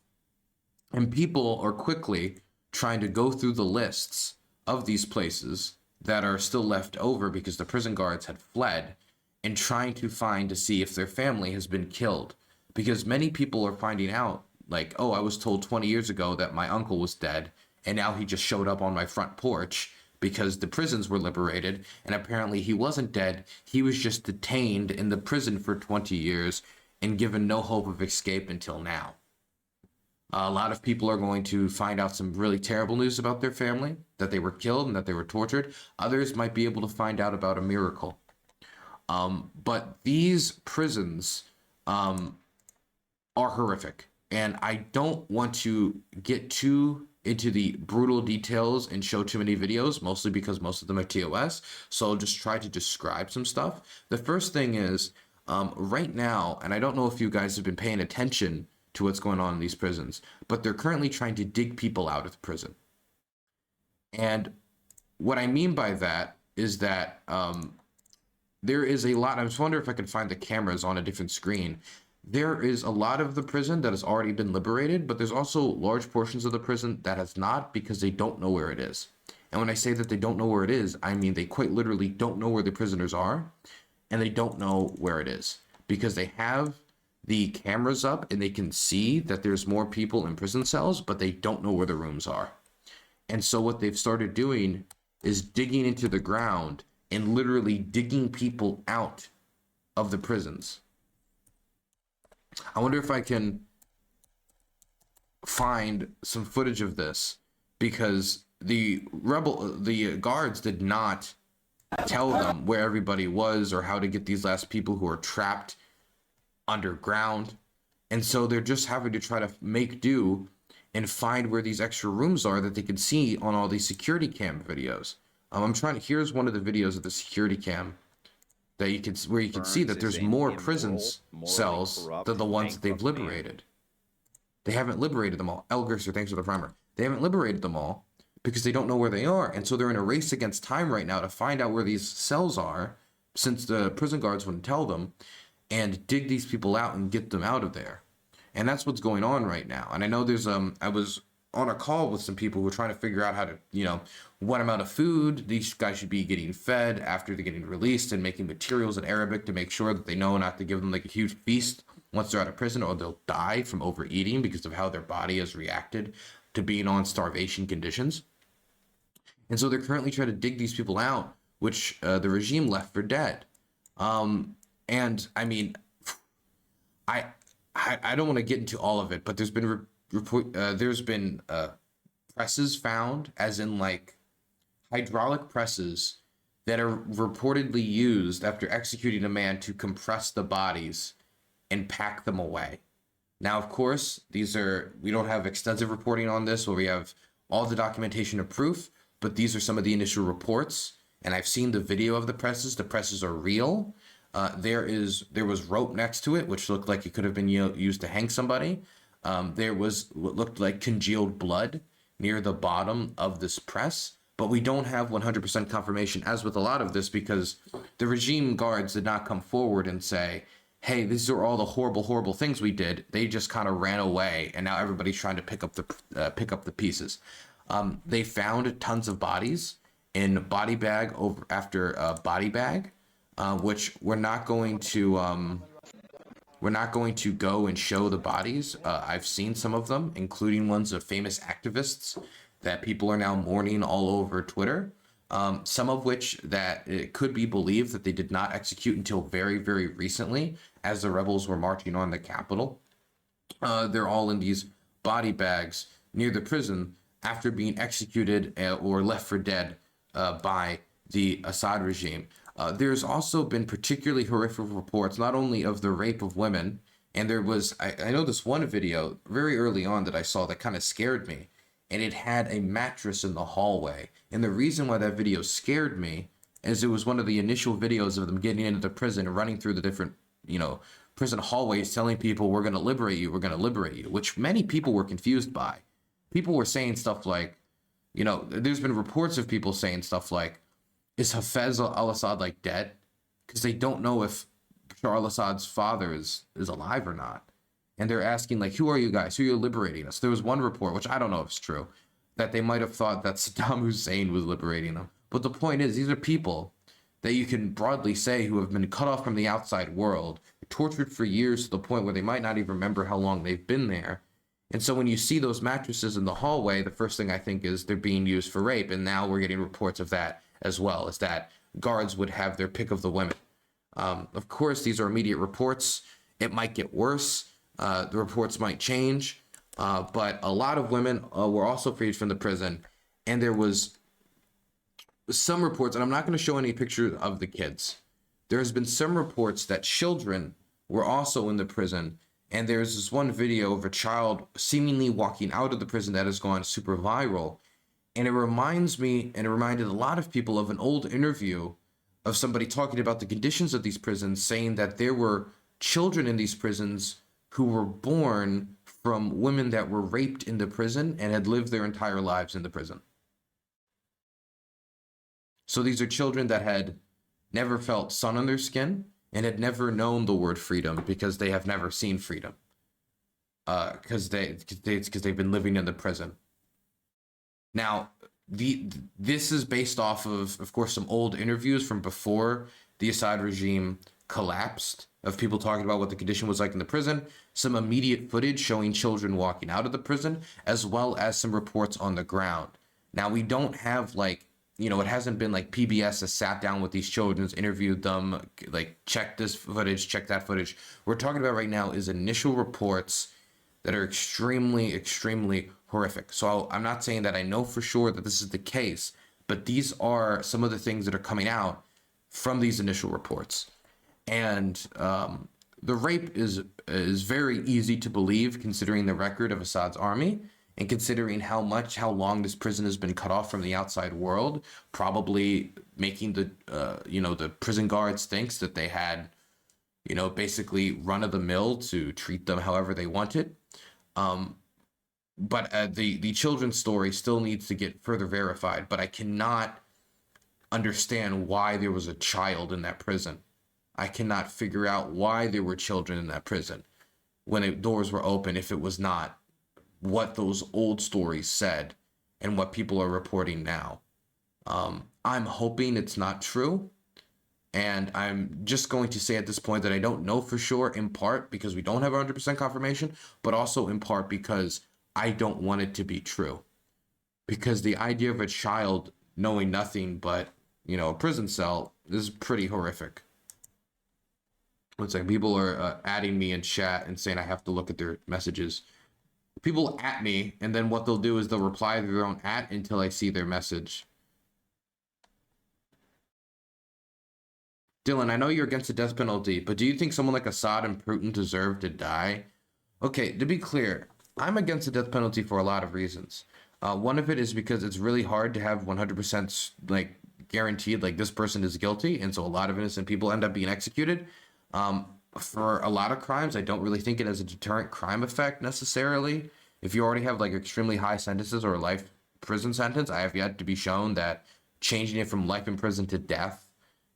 And people are quickly trying to go through the lists of these places that are still left over because the prison guards had fled and trying to find to see if their family has been killed. Because many people are finding out, like, oh, I was told 20 years ago that my uncle was dead, and now he just showed up on my front porch because the prisons were liberated, and apparently he wasn't dead. He was just detained in the prison for 20 years and given no hope of escape until now. A lot of people are going to find out some really terrible news about their family, that they were killed and that they were tortured. Others might be able to find out about a miracle. But these prisons are horrific. And I don't want to get too into the brutal details and show too many videos, mostly because most of them are TOS. So I'll just try to describe some stuff. The first thing is, right now, and I don't know if you guys have been paying attention to what's going on in these prisons, but they're currently trying to dig people out of the prison. And what I mean by that is that there is a lot, I just wonder if I can find the cameras on a different screen. There is a lot of the prison that has already been liberated, but there's also large portions of the prison that has not because they don't know where it is. And when I say that they don't know where it is, I mean they quite literally don't know where the prisoners are, and they don't know where it is because they have the cameras up and they can see that there's more people in prison cells, but they don't know where the rooms are. And so what they've started doing is digging into the ground and literally digging people out of the prisons. I wonder if I can find some footage of this because the guards did not tell them where everybody was or how to get these last people who are trapped underground. And so they're just having to try to make do and find where these extra rooms are that they can see on all these security cam videos. Here's one of the videos of the security cam that you can, where you can see that there's more prison cells than the ones that they've liberated. They haven't liberated them all. Elgerser, thanks for the primer. They haven't liberated them all because they don't know where they are. And so they're in a race against time right now to find out where these cells are, since the prison guards wouldn't tell them, and dig these people out and get them out of there. And that's what's going on right now. And I know there's, I was on a call with some people who were trying to figure out how to, what amount of food these guys should be getting fed after they're getting released, and making materials in Arabic to make sure that they know not to give them like a huge feast once they're out of prison, or they'll die from overeating because of how their body has reacted to being on starvation conditions. And so they're currently trying to dig these people out, which the regime left for dead. And I mean, I don't want to get into all of it, but there's been presses found, as in like hydraulic presses that are reportedly used after executing a man to compress the bodies and pack them away. Now, of course, we don't have extensive reporting on this, where we have all the documentation of proof, but these are some of the initial reports, and I've seen the video of the presses. The presses are real. There was rope next to it, which looked like it could have been used to hang somebody. There was what looked like congealed blood near the bottom of this press, but we don't have 100% confirmation, as with a lot of this, because the regime guards did not come forward and say, hey, these are all the horrible, horrible things we did. They just kind of ran away, and now everybody's trying to pick up the pieces. They found tons of bodies in body bag after body bag, which we're not going to go and show the bodies. I've seen some of them, including ones of famous activists that people are now mourning all over Twitter. Some of which that it could be believed that they did not execute until very, very recently, as the rebels were marching on the Capitol. They're all in these body bags near the prison after being executed or left for dead by the Assad regime. There's also been particularly horrific reports, not only of the rape of women, and there was, I know this one video very early on that I saw that kind of scared me, and it had a mattress in the hallway. And the reason why that video scared me is it was one of the initial videos of them getting into the prison and running through the different, prison hallways telling people, we're going to liberate you, we're going to liberate you, which many people were confused by. People were saying stuff like, there's been reports of people saying stuff like, is Hafez al-Assad like dead? Because they don't know if Bashar al-Assad's father is alive or not. And they're asking, like, who are you guys? Who are you liberating us? There was one report, which I don't know if it's true, that they might have thought that Saddam Hussein was liberating them. But the point is, these are people that you can broadly say who have been cut off from the outside world, tortured for years to the point where they might not even remember how long they've been there. And so when you see those mattresses in the hallway, the first thing I think is they're being used for rape. And now we're getting reports of that as well, is that guards would have their pick of the women. Of course, these are immediate reports. It might get worse. The reports might change. But a lot of women were also freed from the prison. And there was some reports, and I'm not going to show any pictures of the kids. There has been some reports that children were also in the prison. And there's this one video of a child seemingly walking out of the prison that has gone super viral. And it reminds me, and it reminded a lot of people of an old interview of somebody talking about the conditions of these prisons, saying that there were children in these prisons who were born from women that were raped in the prison and had lived their entire lives in the prison. So these are children that had never felt sun on their skin and had never known the word freedom because they have never seen freedom. Because they've been living in the prison. Now, this is based off of course, some old interviews from before the Assad regime collapsed, of people talking about what the condition was like in the prison, some immediate footage showing children walking out of the prison, as well as some reports on the ground. Now, we don't have it hasn't been like PBS has sat down with these children, interviewed them, like check this footage, check that footage. We're talking about right now is initial reports that are extremely, extremely horrific. So I'm not saying that I know for sure that this is the case, but these are some of the things that are coming out from these initial reports. And the rape is very easy to believe, considering the record of Assad's army and considering how long this prison has been cut off from the outside world, probably making the prison guards thinks that they had, basically run of the mill to treat them however they wanted. But the children's story still needs to get further verified, but I cannot understand why there was a child in that prison. I cannot figure out why there were children in that prison when the doors were open, if it was not what those old stories said and what people are reporting now. I'm hoping it's not true. And I'm just going to say at this point that I don't know for sure, in part because we don't have 100% confirmation, but also in part because I don't want it to be true. Because the idea of a child knowing nothing but, a prison cell is pretty horrific. It's like people are adding me in chat and saying I have to look at their messages. People at me, and then what they'll do is they'll reply to their own at until I see their message. Dylan, I know you're against the death penalty, but do you think someone like Assad and Putin deserve to die? Okay, to be clear, I'm against the death penalty for a lot of reasons. One of it is because it's really hard to have 100% guaranteed this person is guilty, and so a lot of innocent people end up being executed. For a lot of crimes, I don't really think it has a deterrent crime effect necessarily. If you already have extremely high sentences or a life prison sentence, I have yet to be shown that changing it from life in prison to death,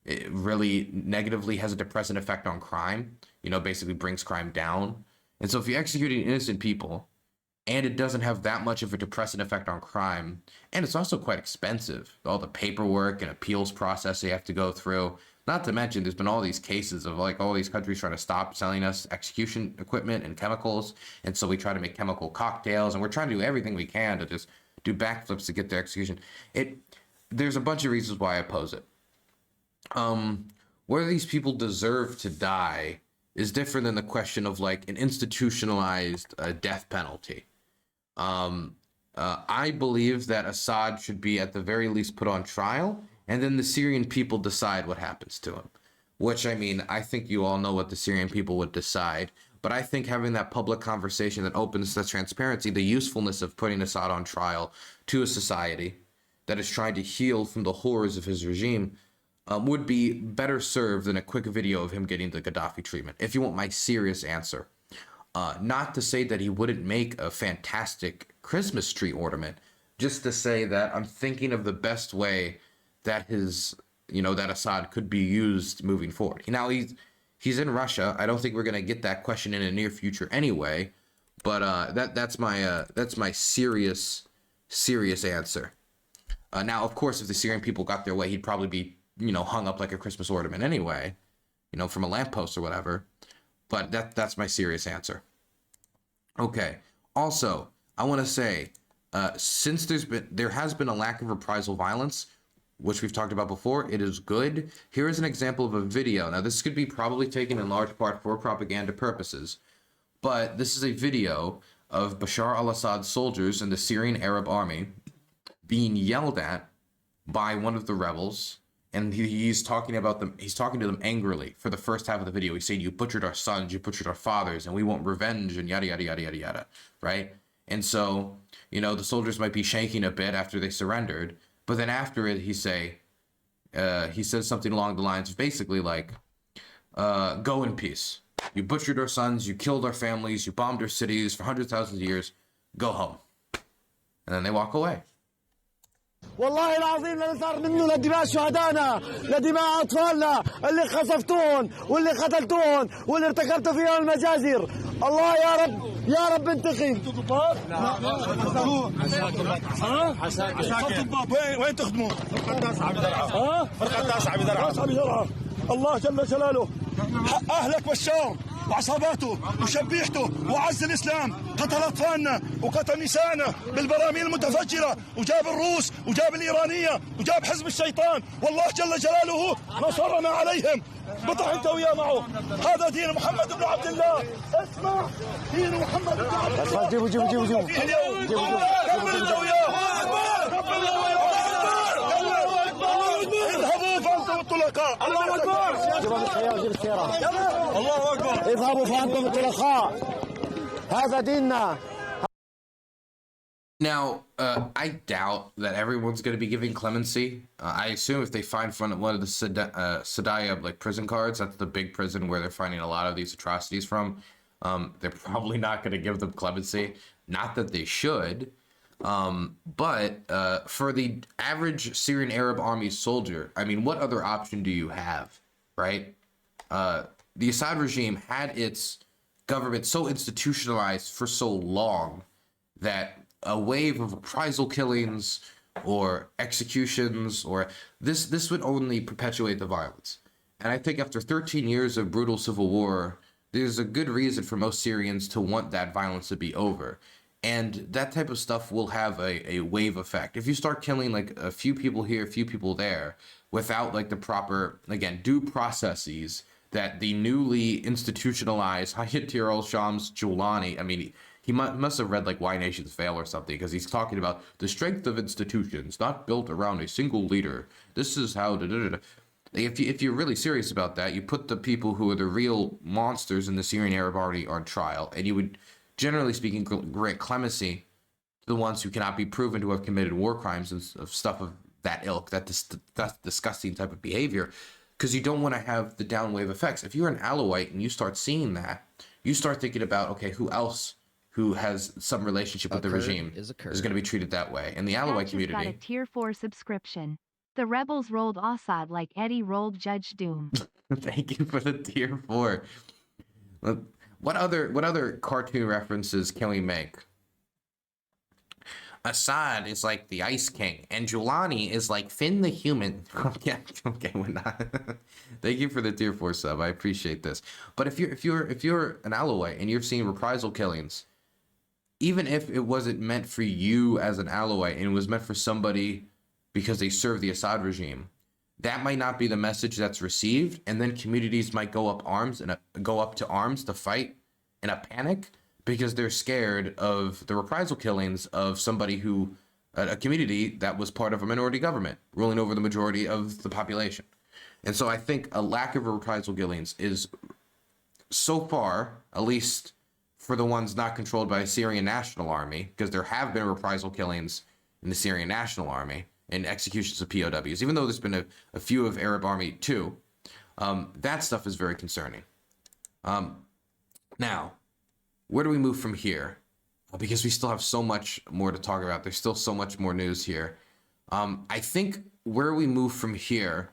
it really negatively has a depressant effect on crime, basically brings crime down. And so if you're executing innocent people and it doesn't have that much of a depressant effect on crime, and it's also quite expensive, all the paperwork and appeals process you have to go through, not to mention there's been all these cases of all these countries trying to stop selling us execution equipment and chemicals. And so we try to make chemical cocktails, and we're trying to do everything we can to just do backflips to get their execution. There's a bunch of reasons why I oppose it. Whether these people deserve to die is different than the question of an institutionalized death penalty. I believe that Assad should be at the very least put on trial, and then the Syrian people decide what happens to him. Which, I think you all know what the Syrian people would decide. But I think having that public conversation that opens the transparency, the usefulness of putting Assad on trial to a society that is trying to heal from the horrors of his regime would be better served than a quick video of him getting the Gaddafi treatment, if you want my serious answer. Not to say that he wouldn't make a fantastic Christmas tree ornament, just to say that I'm thinking of the best way that that Assad could be used moving forward. Now, he's in Russia. I don't think we're going to get that question in the near future anyway, but that's my serious answer. Now, of course, if the Syrian people got their way, he'd probably be, hung up like a Christmas ornament anyway, from a lamppost or whatever. But that's my serious answer. Okay. Also, I want to say, since there has been a lack of reprisal violence, which we've talked about before, it is good. Here is an example of a video. Now, this could be probably taken in large part for propaganda purposes, but this is a video of Bashar al-Assad's soldiers in the Syrian Arab army being yelled at by one of the rebels, and he's talking about them. He's talking to them angrily for the first half of the video. He's saying, "You butchered our sons, you butchered our fathers, and we want revenge," and yada yada yada yada yada, right? And so, the soldiers might be shaking a bit after they surrendered, but then after it, he says something along the lines of basically like, "Go in peace. You butchered our sons, you killed our families, you bombed our cities for hundreds of thousands of years. Go home." And then they walk away. والله العظيم اللي صار منه لدماء شهدائنا لدماء اطفالنا اللي خسفتوهم واللي قتلتوهم واللي ارتكبتوا فيهم المجازر. الله يا رب انتقم. وين تخدموا؟ فرقة عبد درعا. الله جل جلاله اهلك بشار وعصاباته وشبيحته وعز الاسلام قتل اطفالنا وقتل نسائنا بالبراميل المتفجره وجاب الروس وجاب الايرانيه وجاب حزب الشيطان والله جل جلاله نصرنا عليهم. بطح انت وياه معه. هذا دين محمد بن عبد الله. اسمع دين محمد بن عبد الله. جيبوا انت وياه. اذهبوا فانتم الطلقاء. الله اكبر. جيب السيارة. الله اكبر. اذهبوا فانتم الطلقاء. هذا ديننا. Now, I doubt that everyone's going to be giving clemency. I assume if they find one of the Sadaya prison cards, that's the big prison where they're finding a lot of these atrocities from, they're probably not going to give them clemency. Not that they should, but for the average Syrian Arab army soldier, I mean, what other option do you have, right? The Assad regime had its government so institutionalized for so long that a wave of reprisal killings or executions or this would only perpetuate the violence. And I think after 13 years of brutal civil war, there's a good reason for most Syrians to want that violence to be over. And that type of stuff will have a wave effect. If you start killing a few people here, a few people there, without the proper, again, due processes that the newly institutionalized Hayat al-Sham's Julani, I mean, he must have read Why Nations Fail or something, because he's talking about the strength of institutions, not built around a single leader. This is how... If you're really serious about that, you put the people who are the real monsters in the Syrian Arab Army on trial, and you would, generally speaking, grant clemency to the ones who cannot be proven to have committed war crimes and stuff of that ilk, that disgusting type of behavior, because you don't want to have the downwave effects. If you're an Alawite and you start seeing that, you start thinking about, okay, who else who has some relationship with the regime is going to be treated that way. And the Alawite community got a tier 4 subscription. The rebels rolled Assad like Eddie rolled Judge Doom. Thank you for the tier 4. What other cartoon references can we make? Assad is like the Ice King, and Julani is like Finn the Human. Okay, we're not. Thank you for the tier 4 sub. I appreciate this. But if you're an Alawite and you're seeing reprisal killings, even if it wasn't meant for you as an Alawite and it was meant for somebody because they serve the Assad regime, that might not be the message that's received, and then communities might go up to arms to fight in a panic because they're scared of the reprisal killings of somebody who, a community that was part of a minority government ruling over the majority of the population. And so I think a lack of reprisal killings is so far, at least for the ones not controlled by the Syrian National Army, because there have been reprisal killings in the Syrian National Army and executions of POWs, even though there's been a few of Arab Army too, that stuff is very concerning. Now, where do we move from here? Because we still have so much more to talk about. There's still so much more news here. I think where we move from here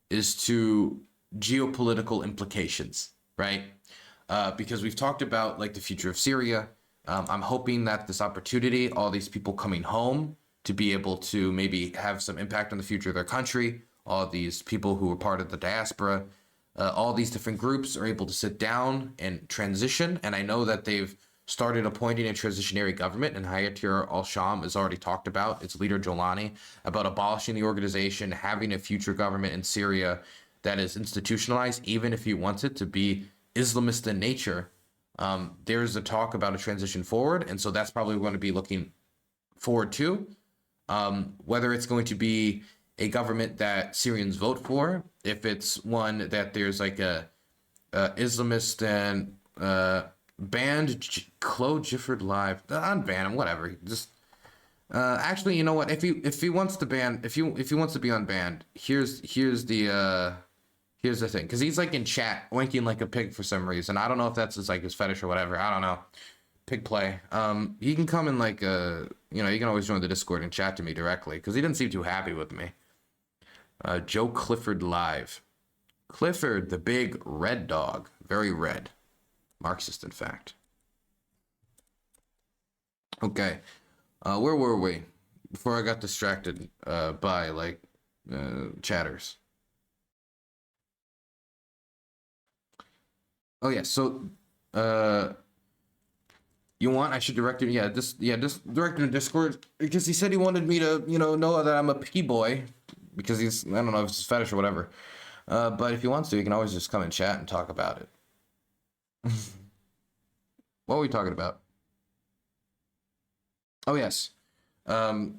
is to geopolitical implications, right? Because we've talked about like the future of Syria. I'm hoping that this opportunity, all these people coming home to be able to maybe have some impact on the future of their country, all these people who were part of the diaspora, all these different groups are able to sit down and transition. And I know that they've started appointing a transitionary government, and Hayatir al-Sham has already talked about its leader Jolani about abolishing the organization, having a future government in Syria that is institutionalized, even if he wants it to be Islamist in nature. There's a talk about a transition forward, and so that's probably going to be looking forward to. Whether it's going to be a government that Syrians vote for, if it's one that there's like a Islamist and banned Chloe Gifford Live, unban him, whatever. Just actually, you know what? If he wants to ban, if he wants to be unbanned, here's the thing, because he's like in chat winking like a pig for some reason. I don't know if that's his fetish or whatever. I don't know. Pig play. He can come in like you can always join the Discord and chat to me directly, because he didn't seem too happy with me. Joe Clifford Live. Clifford, the big red dog, very red, Marxist in fact. Okay, where were we before I got distracted by like chatters? Oh yeah, so you want I should direct him? Yeah, just direct him to Discord, because he said he wanted me to know that I'm a pee boy, because he's, I don't know if it's his fetish or whatever. But if he wants to, he can always just come and chat and talk about it. What were we talking about? Oh yes, we're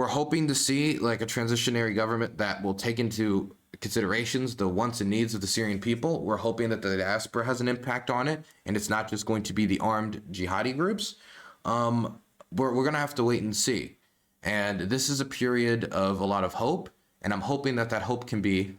hoping to see like a transitionary government that will take into considerations the wants and needs of the Syrian people. We're hoping that the diaspora has an impact on it, and it's not just going to be the armed jihadi groups. We're gonna have to wait and see. And this is a period of a lot of hope, and I'm hoping that hope can be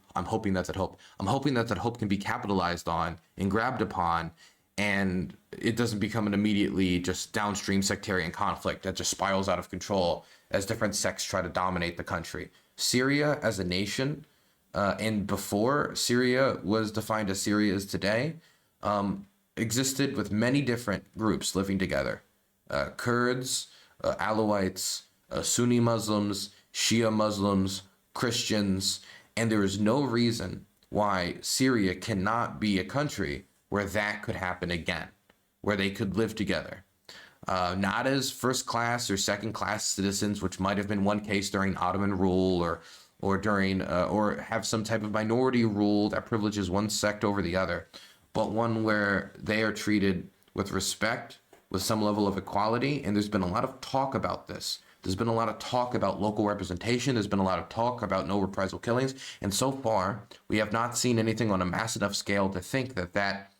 capitalized on and grabbed upon, and it doesn't become an immediately just downstream sectarian conflict that just spirals out of control as different sects try to dominate the country. Syria as a nation, and before Syria was defined as Syria is today, existed with many different groups living together. Kurds, Alawites, Sunni Muslims, Shia Muslims, Christians, and there is no reason why Syria cannot be a country where that could happen again, where they could live together. Not as first class or second class citizens, which might have been one case during Ottoman rule, or during or have some type of minority rule that privileges one sect over the other, but one where they are treated with respect, with some level of equality. And there's been a lot of talk about this. There's been a lot of talk about local representation. There's been a lot of talk about no reprisal killings. And so far, we have not seen anything on a mass enough scale to think that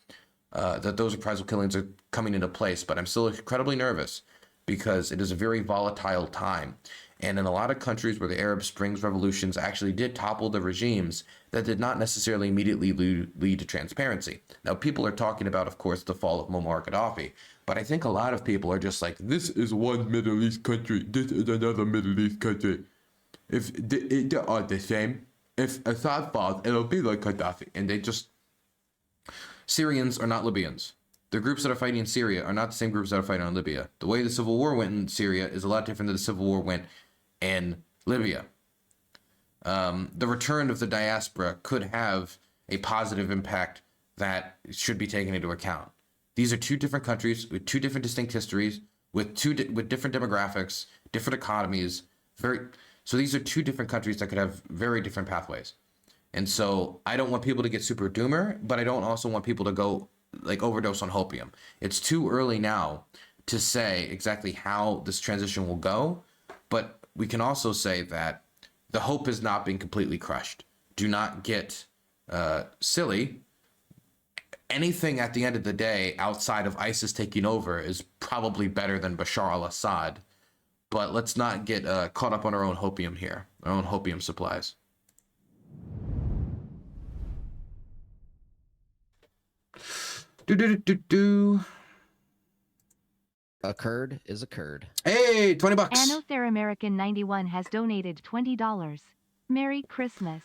those reprisal killings are coming into place. But I'm still incredibly nervous, because it is a very volatile time. And in a lot of countries where the Arab Springs revolutions actually did topple the regimes, that did not necessarily immediately lead to transparency. Now, people are talking about, of course, the fall of Muammar Gaddafi. But I think a lot of people are just like, this is one Middle East country, this is another Middle East country. If they are the same, if Assad falls, it'll be like Gaddafi. And they just... Syrians are not Libyans. The groups that are fighting in Syria are not the same groups that are fighting in Libya. The way the civil war went in Syria is a lot different than the civil war went in Libya. The return of the diaspora could have a positive impact that should be taken into account. These are two different countries with two different distinct histories, with different demographics, different economies. So these are two different countries that could have very different pathways. And so I don't want people to get super doomer, but I don't also want people to go like overdose on hopium. It's too early now to say exactly how this transition will go, but we can also say that the hope has not been completely crushed. Do not get silly anything at the end of the day outside of ISIS taking over is probably better than Bashar al-Assad. But let's not get caught up on our own hopium here, our own hopium supplies. A curd is a curd. Hey, $20. Another American 91 has donated $20. Merry Christmas.